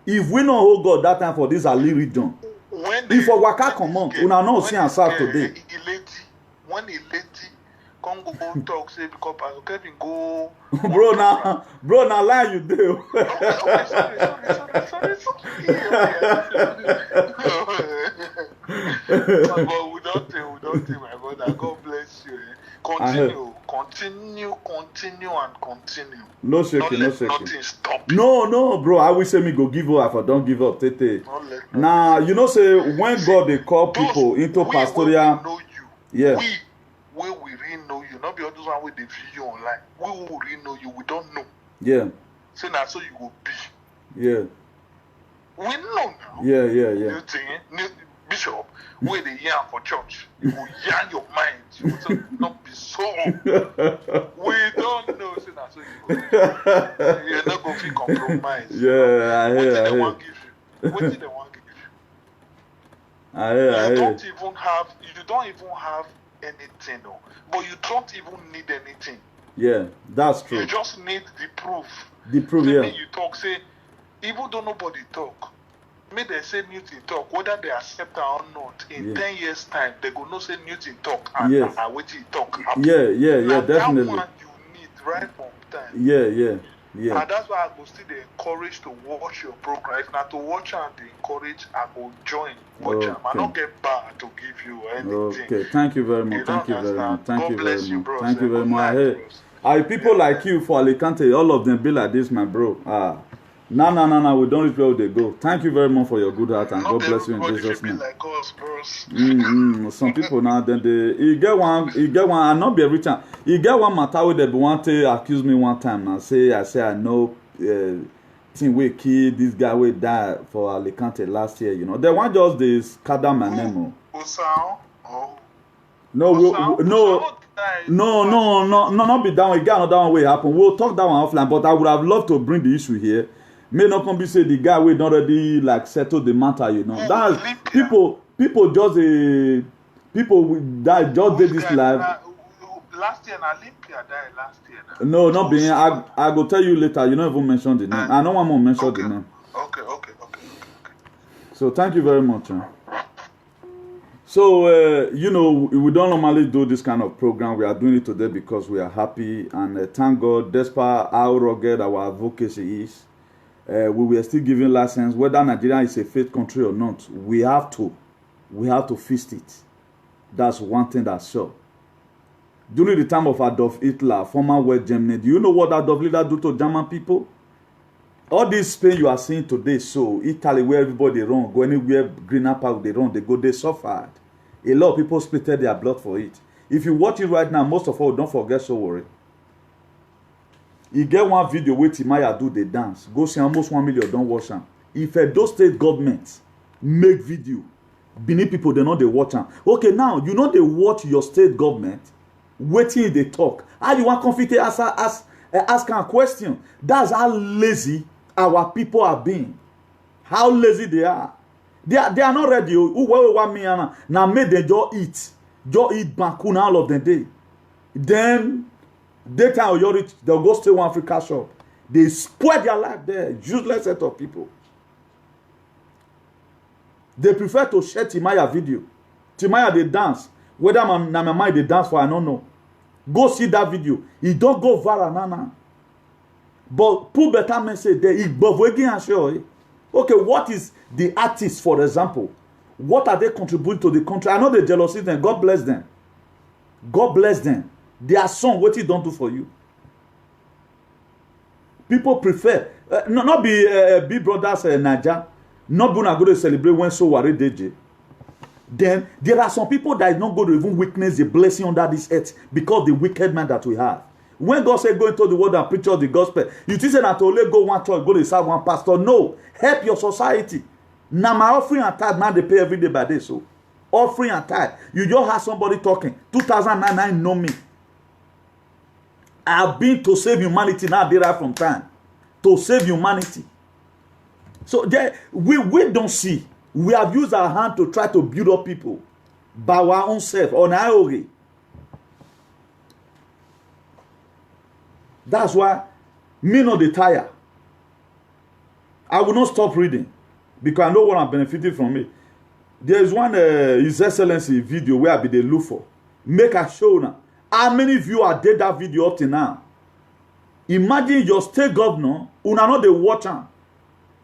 If we not hold God that time for this Ali region, if for waka come on, we now see and serve today. When a lady come go talk say because Pastor Kevin go. bro now lie you do. Sorry. But we don't tell my brother. God bless you. Continue. No shaking. Nothing stop. No, bro. I will say me go give up. I don't give up. Tete. Now you know say when God they call people into pastoral. Know you. Yeah. We really know you. Not be all those one with the video online. We will really know you. We don't know. Yeah. So now so you will be. Yeah. We know now. Yeah. You think, Bishop, where they yarn for church, you will yarn your mind. You will not be so. We don't know. So now so you go. You're not going to compromise. Yeah, I hear. What did they want to give you? You don't even have anything, no. But you don't even need anything. Yeah, that's true. You just need the proof. Yeah. You talk, say, even though nobody talk, may they say Newton talk, whether they accept or not, in 10 years' time, they go no say Newton talk and what he talk. Yeah, now, definitely. That one you need right from time. Yeah. And that's why I go still encourage to watch your program. If not to watch and they encourage, I go join. Watch them. I don't get bad to give you anything. Okay, thank you very much. Thank you very much. Hey, people like you for Alicante, all of them be like this, my bro. No, we don't reach where they go. Thank you very much for your good heart and God bless you in Jesus' name. Like us, bros. Some people now then you get one and not be every time. You get one matter with they want to accuse me one time and I say I know thing we kill this guy we die for Alicante last year, you know. They want just this Kadam my name. No, not be that one. Again, another one will happen. We'll talk that one offline, but I would have loved to bring the issue here. May not come be say the guy we don't already like settle the matter, you know. That's people just that just did this live. Last year, Olympia died last year. No, not being. I go tell you later. You don't even mention the name. I don't want to mention the name. Okay. So thank you very much. So, you know, we don't normally do this kind of program. We are doing it today because we are happy. And thank God, despite how rugged our advocacy is, we were still giving license. Whether Nigeria is a faith country or not, we have to fix it. That's one thing that's sure. During the time of Adolf Hitler, former West Germany, do you know what Adolf Hitler do to German people? All this Spain you are seeing today, so Italy, where everybody run, go anywhere, greener park they run, they go, they suffered. A lot of people spitted their blood for it. If you watch it right now, most of all, don't forget Sowore. You get one video where Timaya do the dance. Go see almost 1 million, don't watch them. If those state governments make video, Benin people, they know they watch them. Okay, now, you know they watch your state government, waiting they talk. How you want conflict ask a question? That's how lazy our people are being. How lazy they are. They are not ready. Who want me now make them just eat bankuna all of the day. Then daytime you reach, they'll go stay one Africa shop. They spoil their life there. Useless set of people. They prefer to share Timaya video. Timaya they dance. Whether my mind they dance for, I don't know. Go see that video. It don't go viral, nana. But put better message there. Okay, what is the artist, for example? What are they contributing to the country? I know they jealousy them. God bless them. God bless them. Their song, what it don't do for you. People prefer not be Big Brothers Naija. Not going to go to celebrate when Sowore DJ. Then there are some people that is not going to even witness the blessing under this earth because the wicked man that we have. When God said go into the world and preach all the gospel, you think that only go one church, go to serve one pastor. No, help your society. Now my offering and tithe, now they pay every day by day. So offering and tithe, you just have somebody talking. 2009 know me. I have been to save humanity now. Be right from time to save humanity. So there, we don't see. We have used our hand to try to build up people by our own self on our own. That's why me not dey tire. I will not stop reading because I know what I'm benefiting from it. There is one His Excellency video where I be dey look for. Make a show now. How many of you are did that video up to now? Imagine your state governor, una not dey watch am.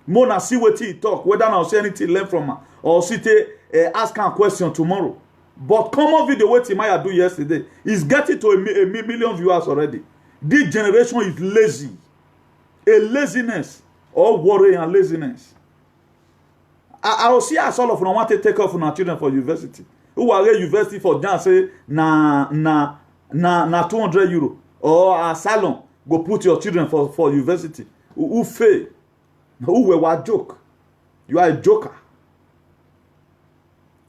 Mona see what he talk, whether now see anything learn from her or see ask her a question tomorrow. But common video what Timaya do yesterday is getting to a million viewers already. This generation is lazy. A laziness or worry and laziness. I will see as all of them want to take off on our children for university. Who are at university for them say na 200 euro or a salon go put your children for university. Who fail? Who were joke? You are a joker.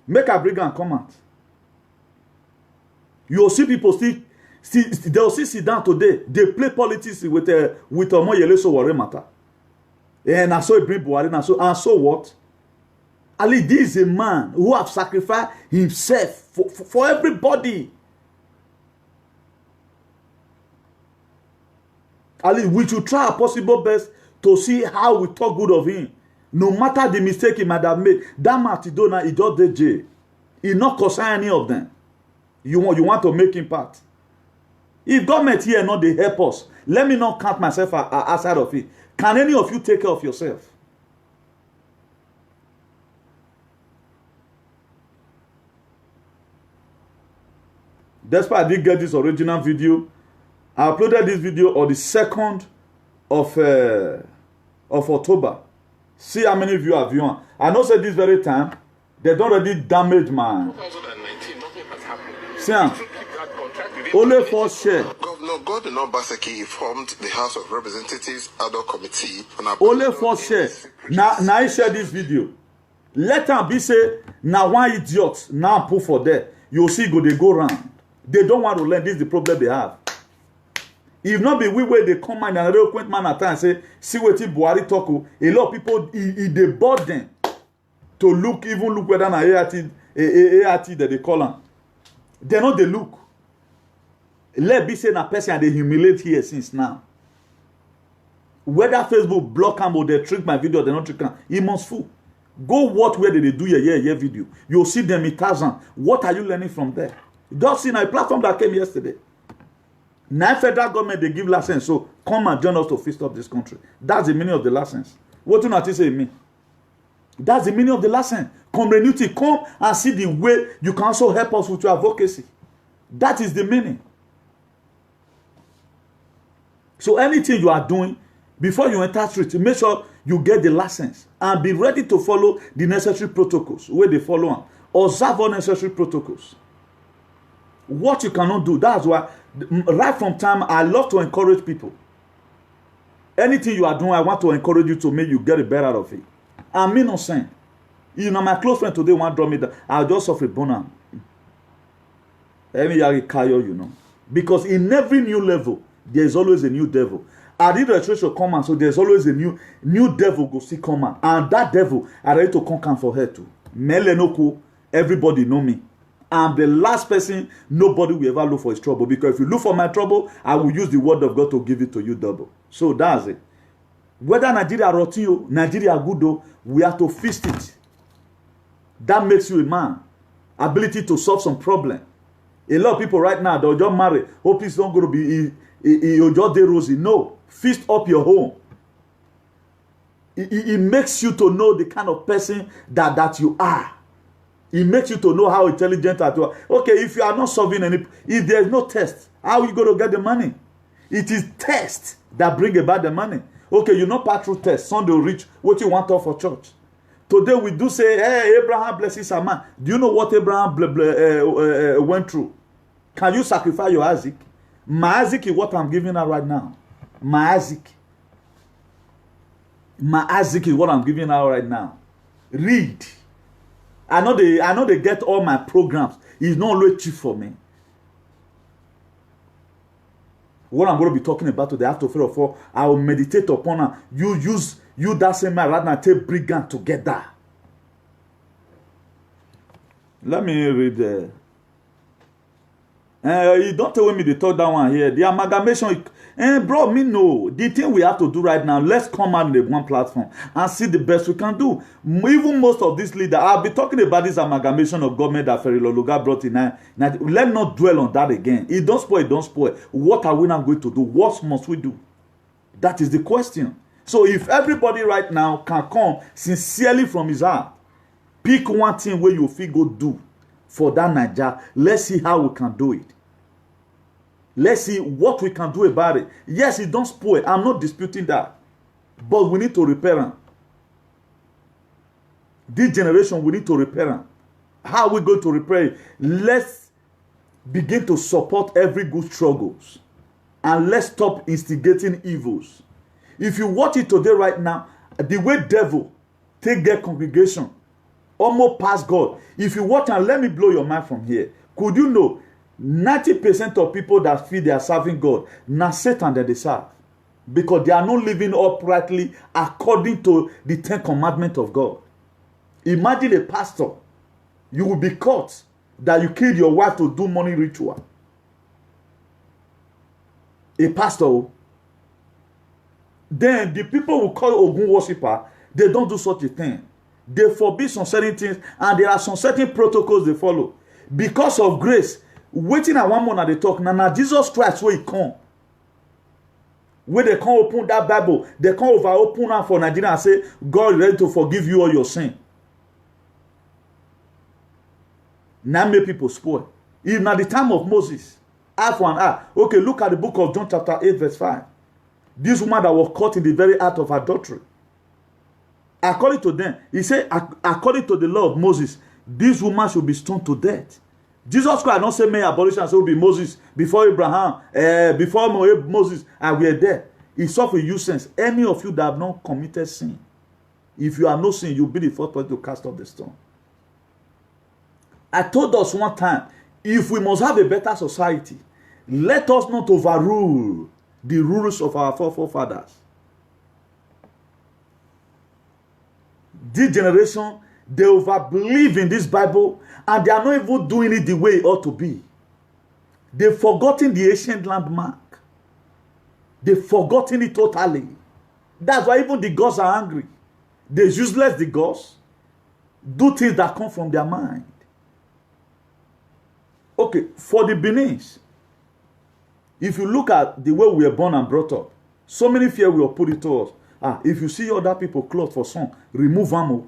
Make a bring and comment. You will see people they will sit down today. They play politics with Omoyele Sowore matter. And I saw it bring Buhari and so what? Ali, this is a man who have sacrificed himself for everybody. Ali, we should try our possible best to see how we talk good of him. No matter the mistake he might have made. That Matidona, he just did jail. He not concern any of them. You want to make impact. If government here not they help us, let me not count myself outside of it. Can any of you take care of yourself? Despite I did get this original video, I uploaded this video on the 2nd of October. See how many of you are viewing. I know say this very time, they don't already damage my 2019, nothing has happened. See, only for share. Governor Gordon Obaseki informed the House of Representatives ad hoc committee on only for share. Now I share this video. Let them be say now one idiot now put for there. You see go they go round. They don't want to learn. This is the problem they have. If not be we where they come in and eloquent man at times say see what Buhari talk. A lot of people they bought them to look whether na ART that they call them. They not they look. Let be say na person they humiliate here since now. Whether Facebook block them or they trick my video, they not trick them. He must fool. Go watch where they do your video. You'll see them in thousands. What are you learning from there? Just see a platform that came yesterday. Now federal government, they give license. So come and join us to fix up this country. That's the meaning of the license. What do you say me? That's the meaning of the license. Community, come and see the way you can also help us with your advocacy. That is the meaning. So anything you are doing, before you enter street, make sure you get the license and be ready to follow the necessary protocols where they follow on. Observe all necessary protocols. What you cannot do, that's why right from time I love to encourage people. Anything you are doing, I want to encourage you to make you get the better out of it. I'm innocent. You know, my close friend today want to draw me down. I'll just suffer bonam. You know. Because in every new level, there's always a new devil. I did retreat command, so there's always a new devil go see command. And that devil, I ready to conquer for her too. Melenoko, everybody know me. I'm the last person nobody will ever look for his trouble. Because if you look for my trouble, I will use the word of God to give it to you double. So that's it. Whether Nigeria rotio, Nigeria good, we have to fix it. That makes you a man. Ability to solve some problem. A lot of people right now, they'll just marry. Hope it's not going to be just the rosy. No. Fix up your home. It makes you to know the kind of person that you are. It makes you to know how intelligent you are. Okay, if you are not solving any, if there is no test, how are you going to get the money? It is test that bring about the money. Okay, you not pass through test. Sunday will reach what you want for church. Today we do say, hey, Abraham blesses a man. Do you know what Abraham went through? Can you sacrifice your Isaac? My Isaac is what I'm giving her right now. My Isaac is what I'm giving her right now. Read. I know they get all my programs. It's not always cheap for me. What I'm going to be talking about today, after 3 or 4, I will meditate upon her. You that same man right now, take brigand together. Let me read. You don't tell me the third one here. The amalgamation. Bro, me know. The thing we have to do right now, let's come out in the one platform and see the best we can do. Even most of these leaders, I'll be talking about this amalgamation of government that Feriloluga brought in. Let's not dwell on that again. It don't spoil. What are we now going to do? What must we do? That is the question. So if everybody right now can come sincerely from his heart, pick one thing where you feel go do for that Nigeria. Let's see how we can do it. Let's see what we can do about it. Yes, it don't spoil. I'm not disputing that. But we need to repair them. This generation, we need to repair them. How are we going to repair it? Let's begin to support every good struggles. And let's stop instigating evils. If you watch it today right now, the way devil take their congregation almost past God. If you watch and let me blow your mind from here. Could you know 90% of people that feel they are serving God, now Satan that they serve. Because they are not living uprightly according to the 10 commandments of God. Imagine a pastor. You will be caught that you killed your wife to do money ritual. A pastor. Then the people who call Ogun worshiper, they don't do such a thing. They forbid some certain things, and there are some certain protocols they follow. Because of grace, waiting at one moment they talk, now Jesus Christ where he come. Where they can't open that Bible, they can't open up for Nigeria and say, God is ready to forgive you all your sin. Now make people spoil. Even at the time of Moses, eye for an eye. Okay, look at the book of John chapter 8 verse 5. This woman that was caught in the very act of adultery. According to them, he said, according to the law of Moses, this woman should be stoned to death. Jesus Christ not say, may abolition will be Moses before Abraham, before Moses, and we are there. It's of a useless. Any of you that have not committed sin, if you have no sin, you'll be the first person to cast off the stone. I told us one time, if we must have a better society, let us not overrule the rules of our forefathers. This generation, they overbelieve in this Bible and they are not even doing it the way it ought to be. They've forgotten the ancient landmark. They've forgotten it totally. That's why even the gods are angry. They're useless, the gods. do things that come from their mind. Okay, for the Beninese, if you look at the way we were born and brought up, so many fear we are put into us. If you see other people clothes for some, remove them.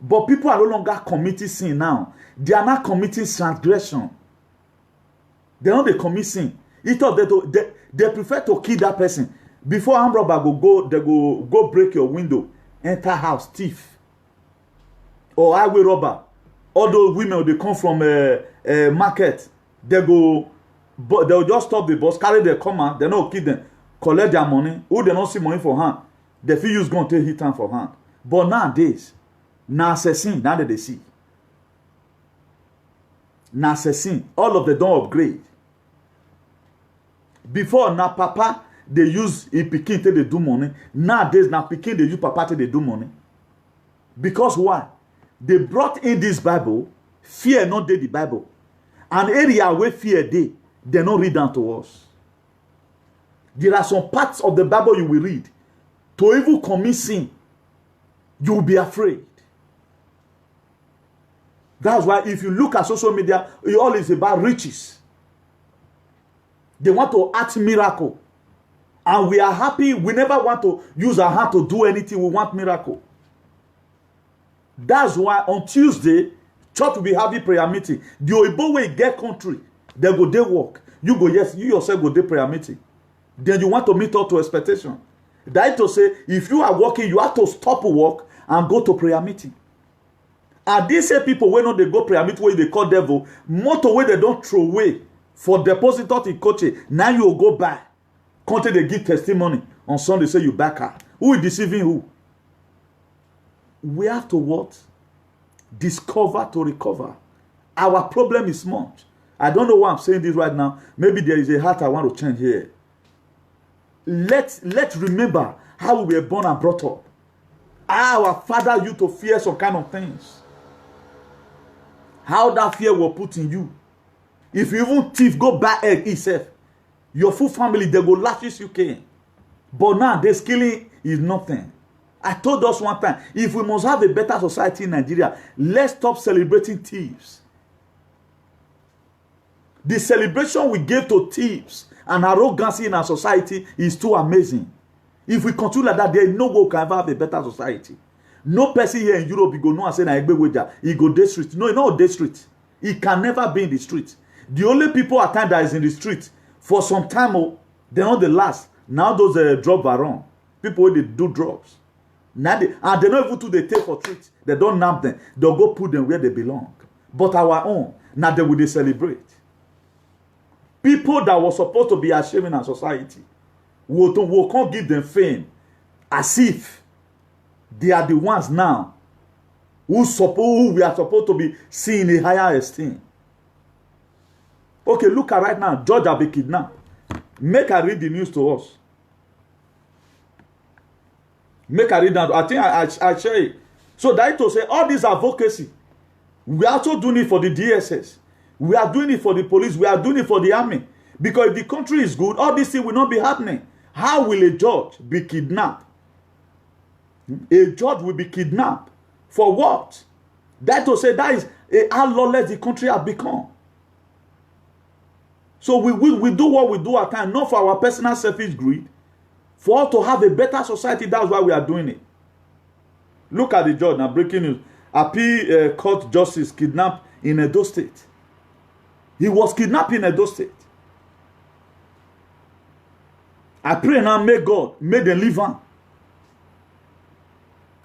But people are no longer committing sin now. They are not committing transgression. They don't commit sin. They prefer to kill that person. Before armed robber they go break your window, enter house, thief. Or highway robber. All those women, they come from market. They'll just stop the bus, carry their command, they don't kill them, collect their money. Who they don't see money for hand, they feel use gun to hit hand for hand. But nowadays, now assassin, now that they see. Now assassin, all of them don't upgrade. Before, now papa, they use a pikin till they do money. Nowadays, now pikin they use papa till they do money. Because why? They brought in this Bible, fear not they the Bible. An area where fear they don't read down to us. There are some parts of the Bible you will read. To even commit sin, you will be afraid. That's why if you look at social media, it's always about riches. They want to act miracle. And we are happy. We never want to use our hand to do anything. We want miracle. That's why on Tuesday, church will be having prayer meeting. The Oibo way get country, they go day work. You go, yes, you yourself go day prayer meeting. Then you want to meet up to expectation. That is to say, if you are working, you have to stop work and go to prayer meeting. And these say people when they go prayer meeting where they call devil, motor where they don't throw away for depositor in coach. Now you will go back. Country they give testimony on Sunday, say you back her. Who is deceiving who? We have to what? Discover to recover. Our problem is much. I don't know why I'm saying this right now. Maybe there is a heart I want to change here. Let's remember how we were born and brought up. Our father used to fear some kind of things. How that fear was put in you. If you even thief, go buy egg itself. Your full family, they go lashes you can. But now, this killing is nothing. I told us one time, if we must have a better society in Nigeria, let's stop celebrating thieves. The celebration we gave to thieves and arrogancy in our society is too amazing. If we continue like that, there is no way we can ever have a better society. No person here in Europe, you go no and say, he go day street. No, not day street. He can never be in the street. The only people at time that is in the street, for some time, they're not the last. Now those drug baron, people where they do drugs. Now they don't even do they take for treat. They don't nab them. They'll go put them where they belong. But our own, now they will celebrate. People that were supposed to be ashamed in our society will can't give them fame as if they are the ones now who we are supposed to be seeing a higher esteem. Okay, look at right now. George have been kidnapped. Make her read the news to us. Make her read that. I think I share it. So that to say all these advocacy. We are also doing it for the DSS. We are doing it for the police. We are doing it for the army. Because if the country is good, all these things will not be happening. How will a judge be kidnapped? A judge will be kidnapped. For what? That to say that is how lawless the country has become. So we do what we do at times, not for our personal selfish greed, for us to have a better society. That's why we are doing it. Look at the judge now, breaking news. Appeal Court Justice kidnapped in Edo State. He was kidnapped in Edo State. I pray now, may God, may them live on.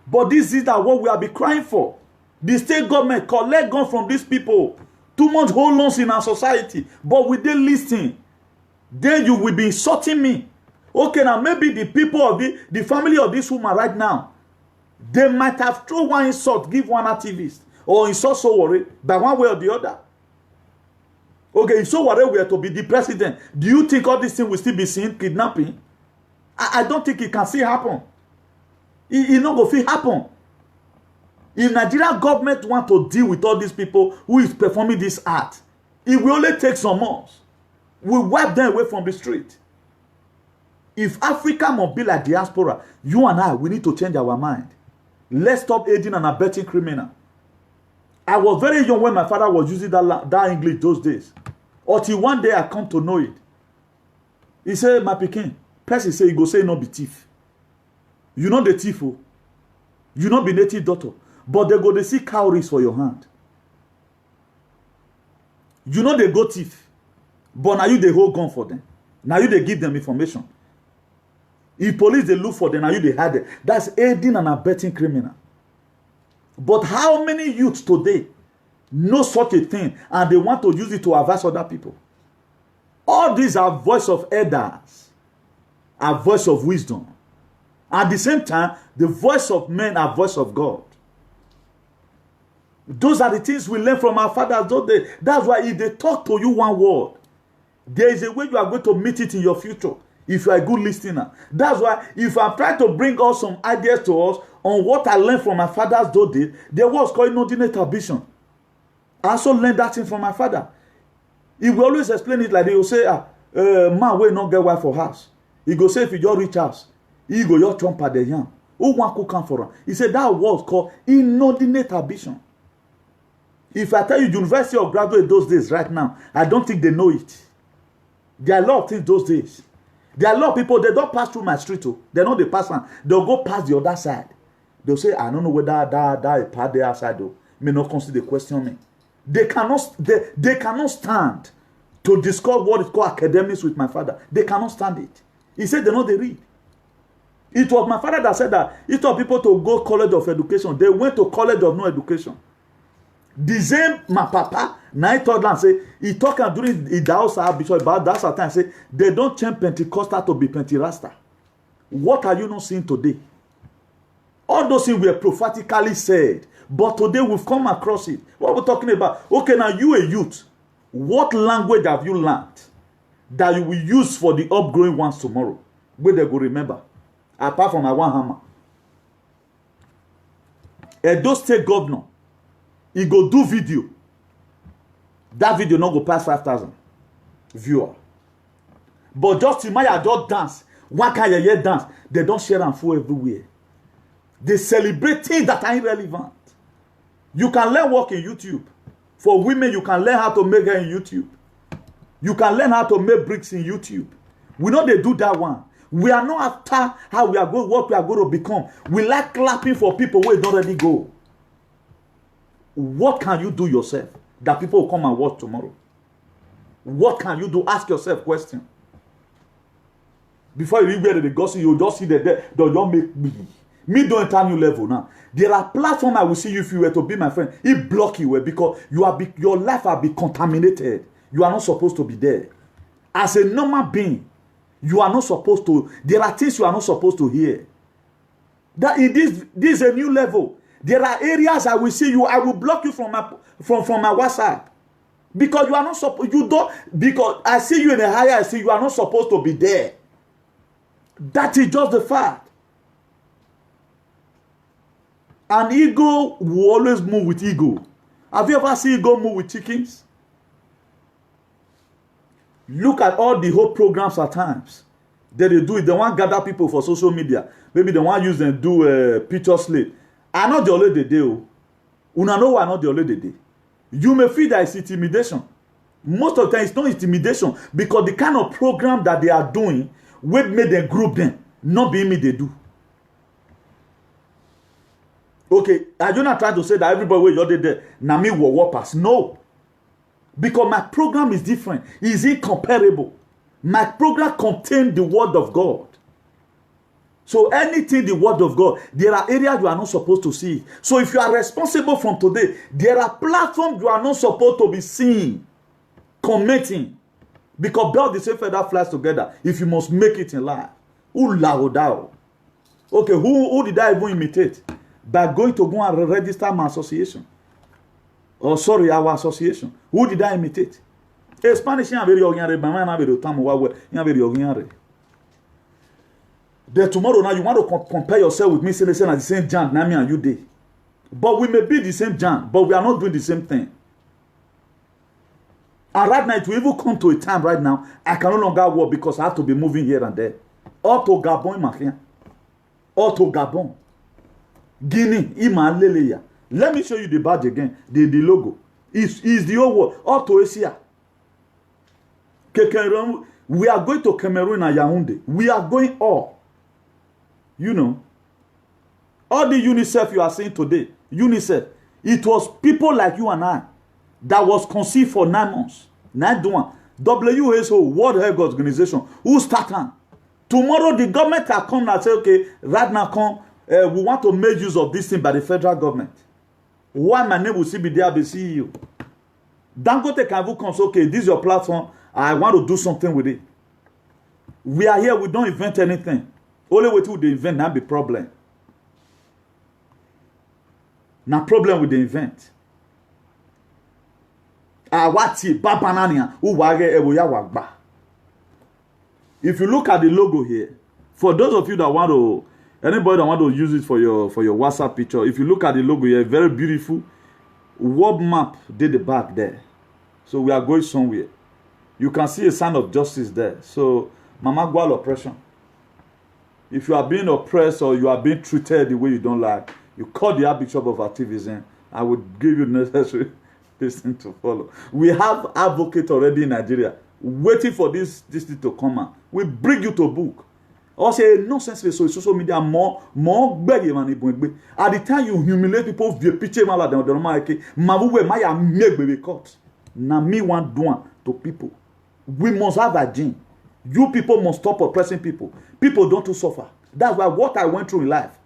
But this is what we have been crying for. The state government collect gun from these people. 2 months hold on in our society. But with them listening, then you will be insulting me. Okay, now maybe the people of the family of this woman right now, they might have thrown one insult, give one activist, or insult so worry by one way or the other. Okay, if so worry were to be the president, do you think all these things will still be seen kidnapping? I don't think it can still happen. It not go fit happen. If Nigeria government want to deal with all these people who is performing this act, it will only take some months. We wipe them away from the street. If Africa must be like diaspora, you and I, we need to change our mind. Let's stop aiding and abetting criminal. I was very young when my father was using that English those days. Until one day I come to know it. He said, my pikin, person say, he go say no be thief. You know the thief, oh. You know be native daughter. But they go they see cowries for your hand. You know they go thief. But now you they hold gun for them. Now you they give them information. If police they look for them, now you they hide them. That's aiding and abetting criminal. But how many youths today know such a thing and they want to use it to advise other people? All these are voice of elders, are voice of wisdom. At the same time, the voice of men are voice of God. Those are the things we learn from our fathers those days. That's why if they talk to you one word, there is a way you are going to meet it in your future if you are a good listener. That's why if I'm trying to bring out some ideas to us on what I learned from my fathers those days, there was called inordinate ambition. I also learned that thing from my father. He will always explain it like they will say, man will not get wife for house. He go say if you just reach house, he go your trump at the young. Who want to come for him? He said that was called inordinate ambition. If I tell you University of Graduate those days right now, I don't think they know it. There are a lot of things those days. There are a lot of people, they don't pass through my street. Oh. They know they pass on. They'll go past the other side. They'll say, I don't know whether that part the outside though. May not consider question me. They cannot stand to discuss what is called academics with my father. They cannot stand it. He said they know they read. It was my father that said that he taught people to go college of education. They went to college of no education. The same my papa, now he taught and say, he talked during the Dausa bishop about that time, say, they don't change Pentecostal to be Penterasta. What are you not seeing today? All those things were prophetically said, but today we've come across it. What we're talking about? Okay, now you a youth. What language have you learned that you will use for the upgrowing ones tomorrow? Where they go remember? Apart from my one hammer. Edo State governor, he go do video. That video not go pass 5,000 viewer. But just Timaya just dance. One kind of dance. They don't share and full everywhere. They celebrate things that are irrelevant. You can learn work in YouTube. For women, you can learn how to make hair in YouTube. You can learn how to make bricks in YouTube. We know they do that one. We are not after how we are going, what we are going to become. We like clapping for people where don't already go. What can you do yourself that people will come and watch tomorrow? What can you do? Ask yourself question. Before you read where they gossip, you just see that they don't make me. Me don't enter new level now. There are platforms I will see you if you were to be my friend. It block you because your life has been contaminated. You are not supposed to be there. As a normal being, you are not supposed to. There are things you are not supposed to hear. That in this is a new level. There are areas I will see you. I will block you from my WhatsApp because you are not supposed. You don't because I see you in a higher. I see you are not supposed to be there. That is just the fact. An ego will always move with ego. Have you ever seen ego move with chickens? Look at all the whole programs at times. They do it. They want to gather people for social media. Maybe they want to use them do picture slate. I know the only the day. Una know why not the only the day. You may feel that it's intimidation. Most of the time it's not intimidation because the kind of program that they are doing will make them group them, not be me they do. Okay, are you not trying to say that everybody where you're there, na me will walk past? No. Because my program is different. It's incomparable. My program contains the word of God. So anything the word of God, there are areas you are not supposed to see. So if you are responsible from today, there are platforms you are not supposed to be seeing, commenting. Because bird the same feather flies together. If you must make it in life. Okay, who did I even imitate? By going to go and register my association. Oh, sorry, our association. Who did I imitate? A Spanish then tomorrow now you want to compare yourself with me, saying at the same jam, Nami and you day. But we may be the same jam, but we are not doing the same thing. And right now, it will even come to a time right now, I can no longer work because I have to be moving here and there. Auto Gabon Makia. Auto Gabon. Guinea, Imaleleya. Let me show you the badge again. The logo. Is the old word. Auto Asia. We are going to Cameroon and Yaoundé. We are going all. You know. All the UNICEF you are seeing today. UNICEF. It was people like you and I that was conceived for 9 months. 9 months. WHO, World Health Organization, who started. Tomorrow the government can come and say, okay, right now come, we want to make use of this thing by the federal government. Why my name will still be there, the CEO? Dangote can come say, okay, this is your platform. I want to do something with it. We are here, we don't invent anything. Only way to the invent now be problem. Now problem with the event. If you look at the logo here, for those of you that want to, anybody that want to use it for your WhatsApp picture, if you look at the logo here, very beautiful. World map did the back there. So we are going somewhere. You can see a sign of justice there. So Mama Gwal oppression. If you are being oppressed or you are being treated the way you don't like, you call the Archbishop of activism. I would give you necessary thing to follow. We have advocate already in Nigeria waiting for this thing to come out. We bring you to book. Also, nonsense so social media more beg man. At the time you humiliate people via picture mala de normal mavuwe maya make baby cut. Na me want do to people. We must have a gene. You people must stop oppressing people. People don't to suffer. That's why what I went through in life,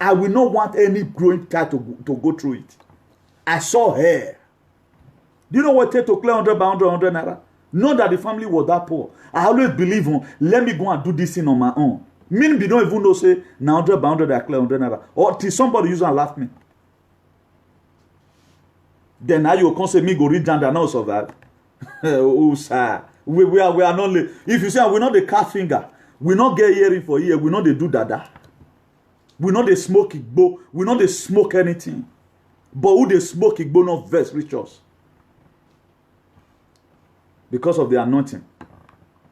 I will not want any growing child to go through it. I saw hair. Do you know what it takes to clear 100 by 100 naira? Not that the family was that poor. I always believe on, let me go and do this thing on my own. Meaning, we don't even know, say, now 100 by 100 I clear 100 naira. Or till somebody use and laugh me. Then now you can say, me go read down and not survive. Oh, sir. We are not, if you say, we're not the cat finger, we not get hearing for ear, we not they do dada. We not they smoke igbo, we not they smoke anything. But who they smoke igbo not vex rituals. Because of the anointing.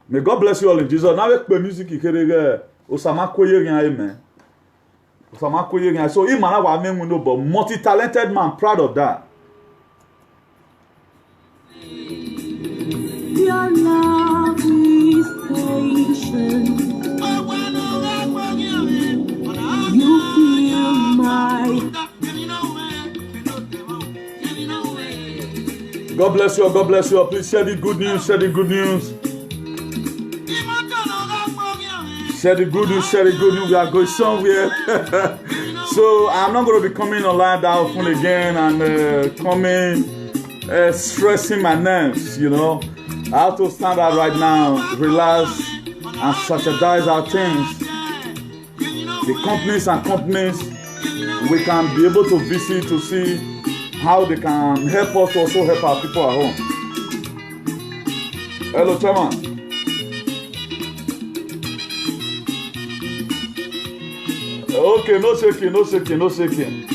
May God bless you all in Jesus. Now with music Osama Koye amen. Osama Koye. So imana wa men we know, but multi-talented man, proud of that. Your love is patient. You feel my. God bless you. God bless you. Please share the good news. Share the good news. Share the good news. Share the good news. We are going somewhere. So I'm not going to be coming online that often again and coming stressing my nerves. You know, I have to stand out right now, relax, and strategize our things. The companies, we can be able to visit to see how they can help us to also help our people at home. Hello, Chairman. Okay, no shaking.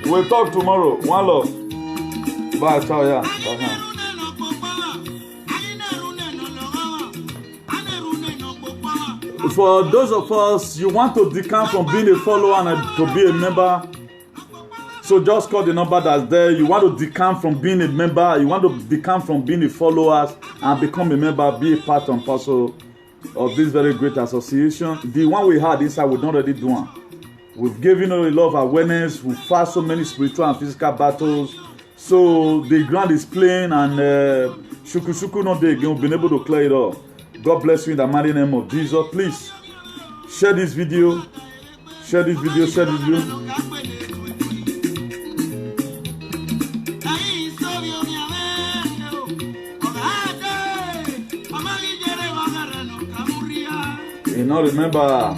We'll talk tomorrow. One love. Bye, ciao, yeah. Bye. For those of us, you want to decamp from being a follower and to be a member, so just call the number that's there. You want to decamp from being a member, you want to decamp from being a follower and become a member, be a part and parcel of this very great association. The one we had inside, we don't already do one. We've given a lot of awareness. We've fought so many spiritual and physical battles. So the ground is plain and shuku no day again. We've been able to clear it all. God bless you in the mighty name of Jesus. Please share this video. Share this video. Share this video. You know, remember.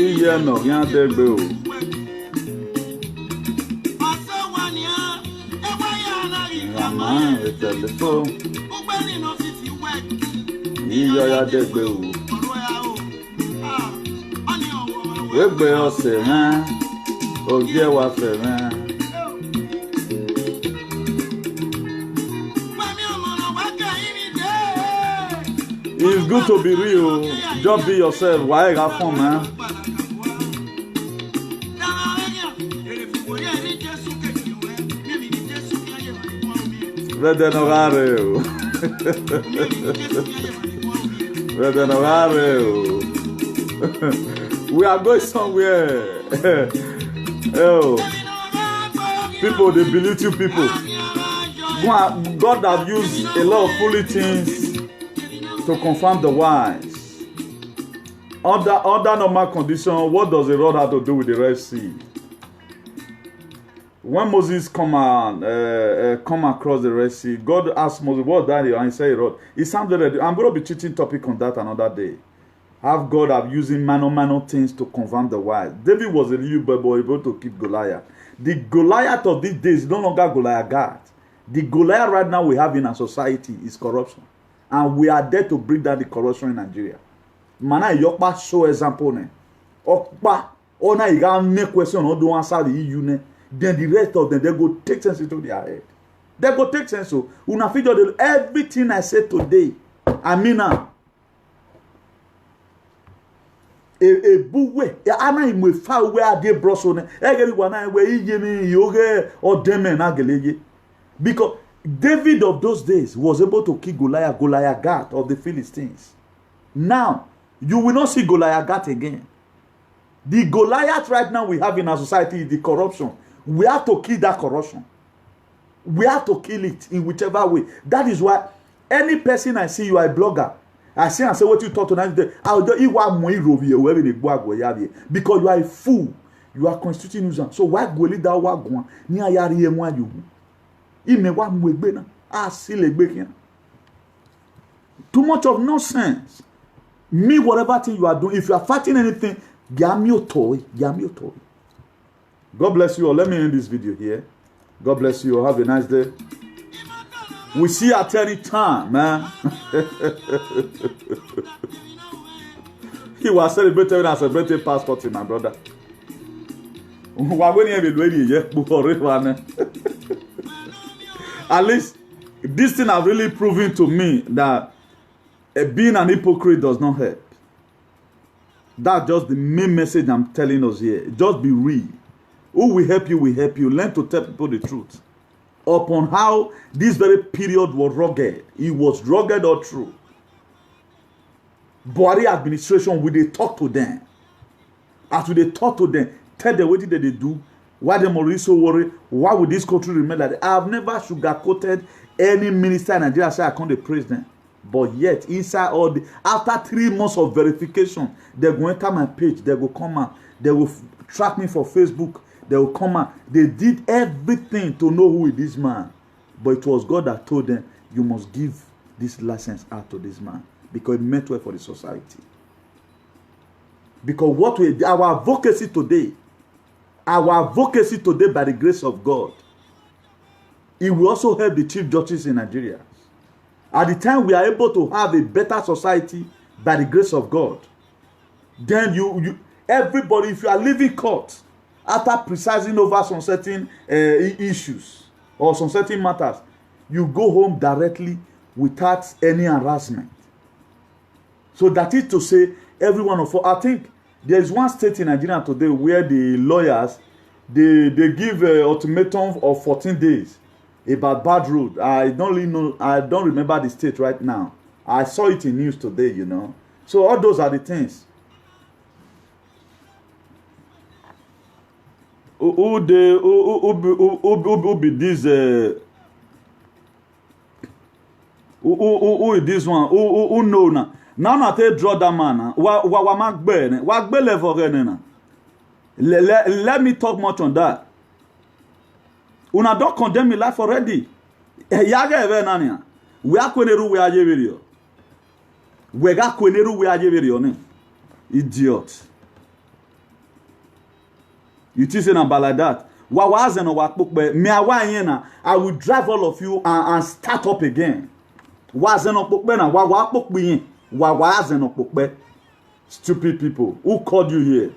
Yeah, no, yeah, there go. Man, it's a little. Yeah, there go. Wegbe ose man. Ogie wafe man. It's good to be real. Just be yourself. Why have fun, man? We are going somewhere. Oh, people, they believe you people. God have used a lot of foolish things to confirm the wise. Under normal condition, what does the rod have to do with the Red Sea? When Moses come across the Red Sea, God asked Moses, "What that?" And he said, "Rod." It sounded ready. I'm going to be teaching topic on that another day. Have God have using minor things to confirm the wise. David was a little boy able to keep Goliath. The Goliath of these days is no longer Goliath God. The Goliath right now we have in our society is corruption. And we are there to bring down the corruption in Nigeria. Mana yokpa show example ne. Okpa ona iga ne question no do answer the EU ne. Then the rest of them they go take sense into their head. They go take sense so. Una figure everything I said today. I mean now. A buwe ana imwe fa we ade broso ne. Egeri wana we ije ni yoge or deme na gelege. Because David of those days was able to kill Goliath God of the Philistines. Now, you will not see Goliath God again. The Goliath right now we have in our society is the corruption. We have to kill that corruption. We have to kill it in whichever way. That is why any person I see, you are a blogger. I see and say what you talk tonight. Because you are a fool. You are constituting nuisance. So why go lead that one? Too much of nonsense. Me, whatever thing you are doing, if you are fighting anything, God bless you all. Let me end this video here. God bless you all. Have a nice day. We see at any time, man. He was celebrating as a birthday passport to my brother. At least this thing has really proven to me that being an hypocrite does not help. That's just the main message I'm telling us here. Just be real. Who will help you will help you. Learn to tell people the truth. Upon how this very period was rugged. It was rugged or true. Buhari administration, will they talk to them? As they talk to them, tell them what did they do? Why them already so worried? Why would this country remain like that? I have never sugarcoated any minister in Nigeria say I can't praise them. But yet, inside all the after 3 months of verification, they go enter my page, they will come out, they will track me for Facebook, they will come out. They did everything to know who is this man. But it was God that told them, you must give this license out to this man. Because it meant well for the society. Because what we our advocacy today by the grace of God, it will also help the chief judges in Nigeria. At the time we are able to have a better society by the grace of God, then everybody, if you are leaving court after presiding over some certain issues or some certain matters, you go home directly without any harassment. So that is to say, every one of us, I think there is one state in Nigeria today where the lawyers, they give an ultimatum of 14 days about bad road. I don't really know, I don't remember the state right now. I saw it in news today, you know. So all those are the things. Who be this who is this one? Who know now? Now na te draw that man. Wa magbe level na. Let me talk much on that. Una don't condemn me life already. Yaga eve nania. We are kweneru we aje video. We ga kweneru we aje video ne. Idiot. You think say na like that? Wa wazen no wa pokpe. Me awa yen na. I will drive all of you and start up again. Wazen no pokpe na wa pokpe yen. Wa wazen no pokpe. Stupid people. Who called you here?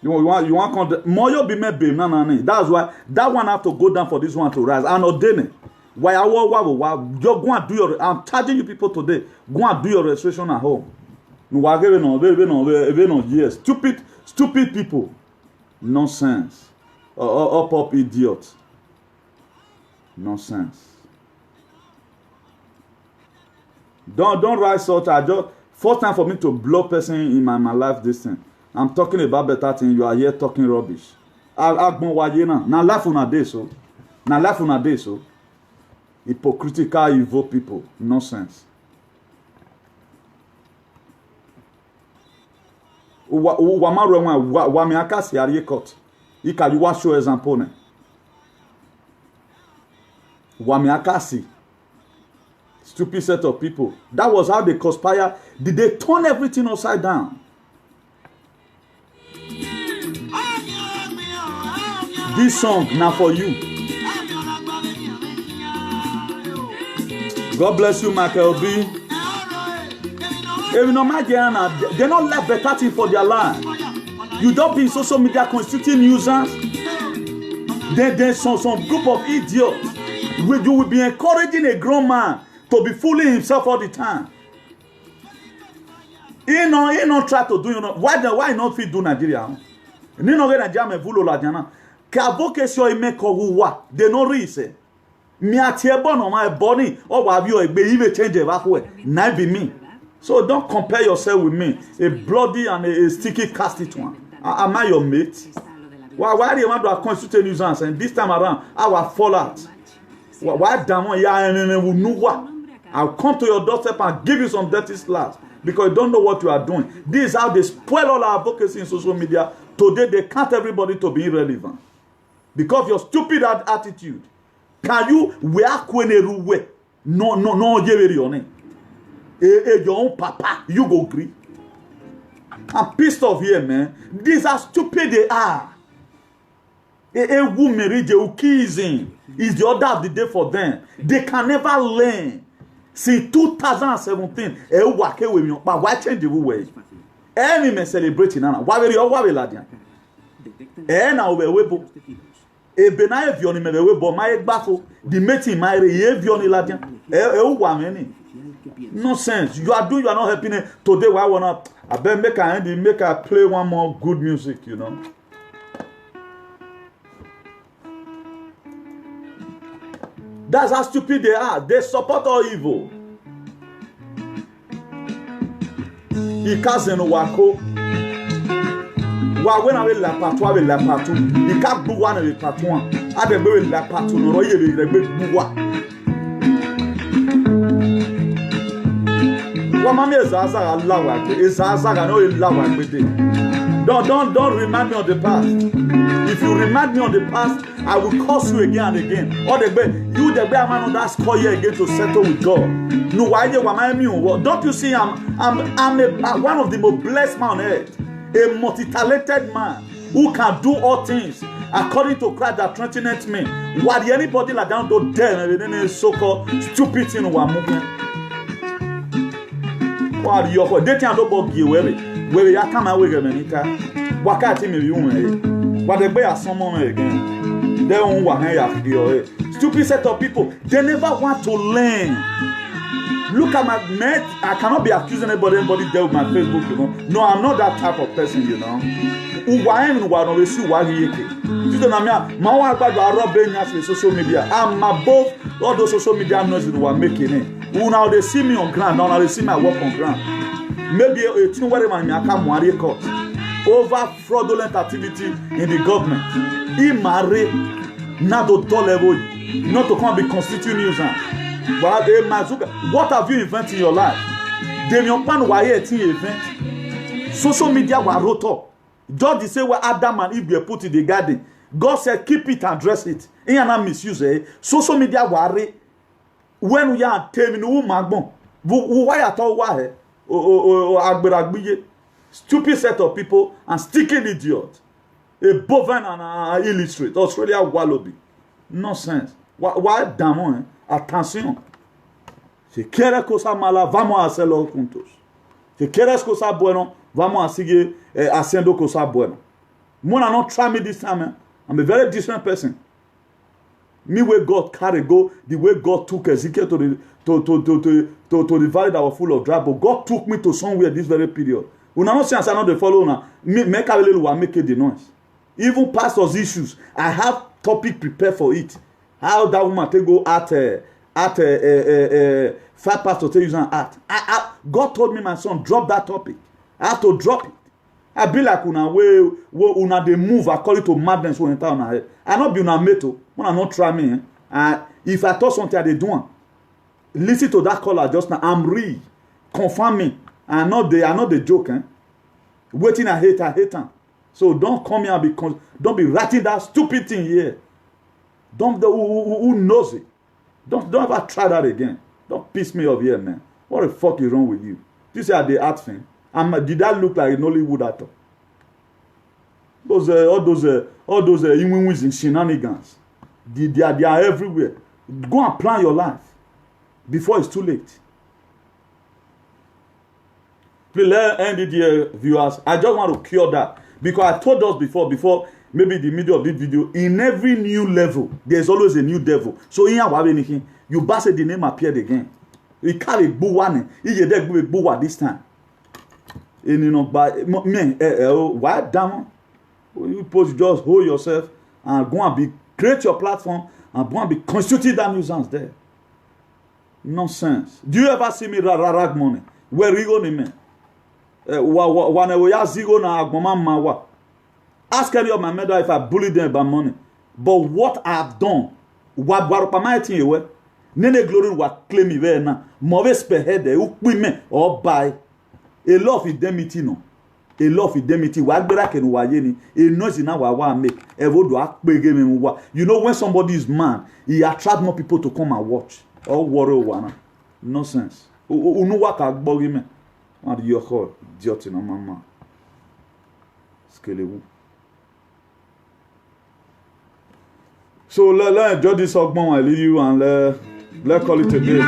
You want Moyo be me be na. That's why that one have to go down for this one to rise and ordain it. Why you go and do your? I'm charging you people today. Go and do your registration at home. Yes, stupid people, nonsense, up idiots, nonsense. Don't write such. I just first time for me to blow person in my life. This thing. I'm talking about better thing. You are here talking rubbish. Now laugh on a day so. Now laugh on a day so. Hypocritical, evil people. Nonsense. Wamiakasi ariekot. Ikaliwa show example. Wamiakasi. Stupid set of people. That was how they conspire. Did they turn everything upside down? This song now for you. God bless you, Michael B. Even though they don't like better thing for their life. You don't be in social media constituting users. There's some group of idiots. You will be encouraging a grown man to be fooling himself all the time. He not try to do why not fit do Nigeria? Ni no get Nigeria me vulo la diana. Ka vocation e me ko wa. They no reason. Me atie bon on my body or wa bi o egbe even change e back way. Na be me. So don't compare yourself with me. A bloody and a sticky casted one. Am I your mate? Why do you want to constitute nuisance and this time around I will fall out? Why damn ya I'll come to your doorstep and give you some dirty slaps because you don't know what you are doing. This is how they spoil all our advocacy in social media. Today they count everybody to be irrelevant because of your stupid attitude. Can you wear kweneruwe? No, your own papa, you go agree. I'm pissed off here, man. These are stupid they are. A woman ukizing is the order of the day for them. They can never learn. Since 2017, but why change the way? Any me celebrating now. Why will you ladian? Now we webo. E benaye vioni me webo my bafo. The meeting my ye vioni ladian. Nonsense. You are not helping today. Why wanna? I bet make a play one more good music. You know. That's how stupid they are. They support all evil. Ikazen wako. Wa when I will la patu. Ika buwa na le patu. Ade be la patu no roye le buwa. Wa mami ezaza Allah wa. Ezaza ga no Allah wa gbede. Don't remind me of the past. If you remind me of the past, I will curse you again and again. Or the man on that score here again to settle with God. No, why you remind me? Don't you see? I'm one of the most blessed men on earth, a multi-talented man who can do all things according to Christ that strengtheneth me. Why anybody like that don't dare and so-called stupid thing who are moving? Why you go? They can't do give away. Where you come away again? What can't me you? But the boy are someone again. They don't want to stupid set of people. They never want to learn. Look at my net. I cannot be accusing anybody there with my Facebook, you know. No, I'm not that type of person, you know. Social media. I'm above all those social media noises who are making it. Now they see me on ground. Now they see my work on ground. Maybe a thing where man can worry court over fraudulent activity in the government. He marry not to tell level, not to come be constituting nuisance. But what have you invented in your life? Demion Pan wire event. Social media were wrote up. Just the same way Adam and Eve were put in the garden. God said, keep it and dress it. He and misuse it. Social media were when we are telling you, Magbon, why at all? Why? Stupid set of people and sticking idiot. A bovine and illiterate. Australia Wallaby. Nonsense. Why damn? Attention. Si quieres cosas malas, vamos a hacerlo juntos. Si quieres cosas buenas, vamos a seguir haciendo cosas buenas. Mona not try me this time, man. I'm a very different person. Me where God carry go, the way God took Ezekiel to the valley that was full of dry, but God took me to somewhere this very period. When I'm not saying I not the follow now, make a little make it the noise. Even pastors' issues, I have topic prepared for it. How that woman take go at five pastors take use an art. God told me, my son, drop that topic. I have to drop it. I be like una they move according to madness when enter una head. I not be una meto. When not try me. If I thought something I dey do, listen to that caller just now. I'm real. Confirm me. I not the joke. Waiting I hate them. So don't come here and don't be writing that stupid thing here. Who knows it? Don't ever try that again. Don't piss me off here, man. What the fuck is wrong with you? This is the art thing. Did that look like an Hollywood actor? All those in shenanigans. They are everywhere. Go and plan your life before it's too late. Please let end it here, viewers. I just want to cure that because I told us before maybe the middle of this video. In every new level, there's always a new devil. So in anything, you bast the name appeared again. You carry buwane. You get buwa this time. And you know, but man, why damn? You supposed to just hold yourself and go and create your platform and go and be constituting that nuisance there. Nonsense. Do you ever see me rag money? Where you going, man? Ask any of my mother if I bully them about money. But what I've done, Nene glory wa claim me there now. Move spearhead or buy. A lot of indemnity no. A lot of indemnity. You know when somebody is man, he attract more people to come and watch. Or worry one. Nonsense. Unu wa ka gbori me. And you are idiot in mama. Skelewu. So let's enjoy this augment I leave you and let's call it a day.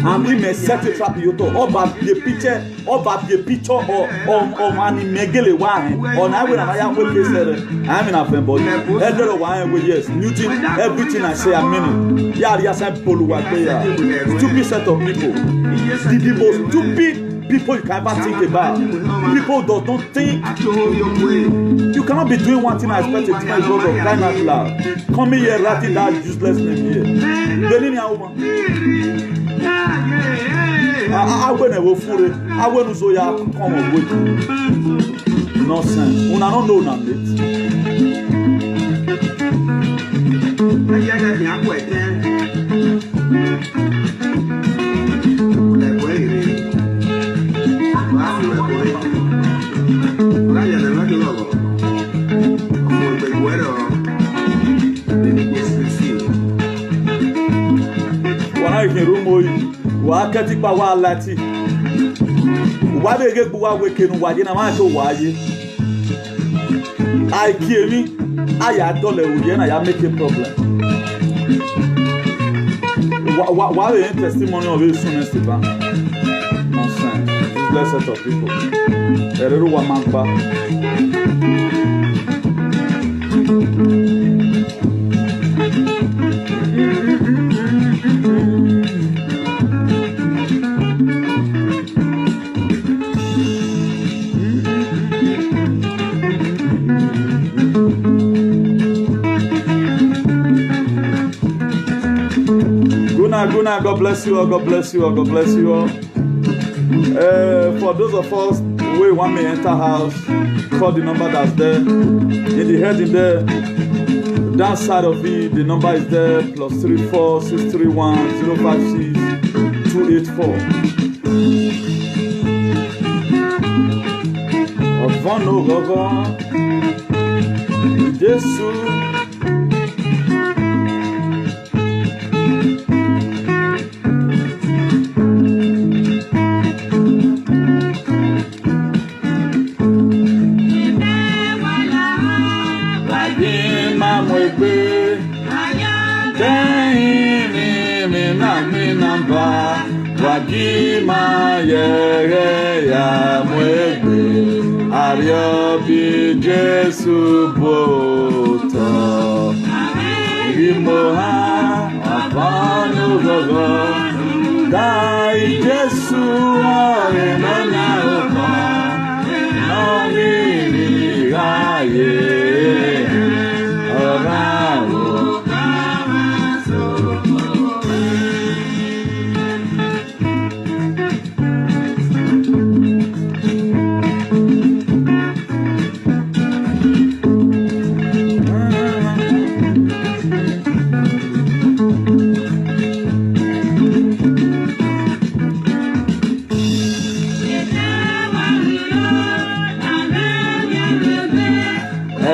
And we may set it up you to about the picture or money megele wine or now when I am with I'm in a fan body. Elder wine with yes, Newton, everything I say a minute. Yes, I'm stupid set of people. The most stupid people you can ever think about. People don't think. You cannot be doing one thing I expect it to my God of crying out loud. Come here writing that useless name here. I will fool it. I will so ya come on with nonsense. Una don't know nothing. Wa kati pa wa lati wa be ge wa we kenu wa je na ma to wa ye ai kiemi aya dole o je na ya make a problem wa the testimony of his son Esteban nonsense blessed of people ereru wa manpa Guna, God bless you all, God bless you all, God bless you all. For those of us who want me to enter house, call the number that's there. In the heading there, down side of it, the number is there, +34 631 056 284. Ọ̀fọ̀nù gọ́gọ́, Jésù. Wagima yere ya mwebe Ariobi Jesu boto Imoha apanu gogo Dai Jesu ore nona oko Nomiri gaye Orao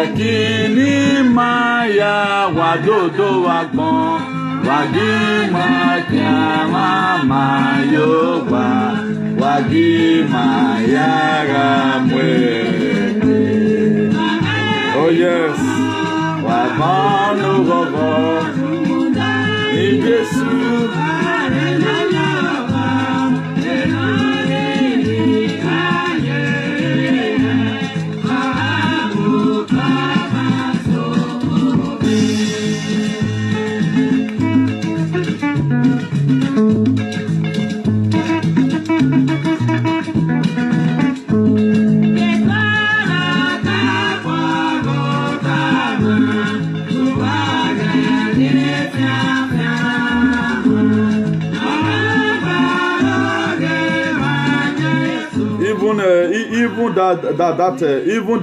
Ekini maya wadodo wagbon Wagima kiama mayoba Wagima yara mwede Oh yes Wabano gogo Ni Jesu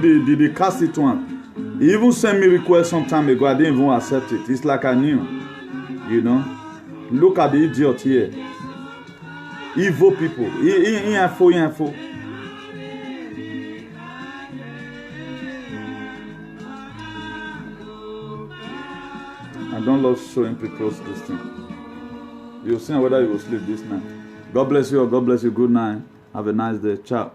Even the cassette one, he even sent me request some time ago. I didn't even accept it. It's like I knew, you know. Look at the idiot here. Evil people. Info. I don't love showing people this thing. You'll see whether you will sleep this night. God bless you or God bless you. Good night. Have a nice day. Ciao.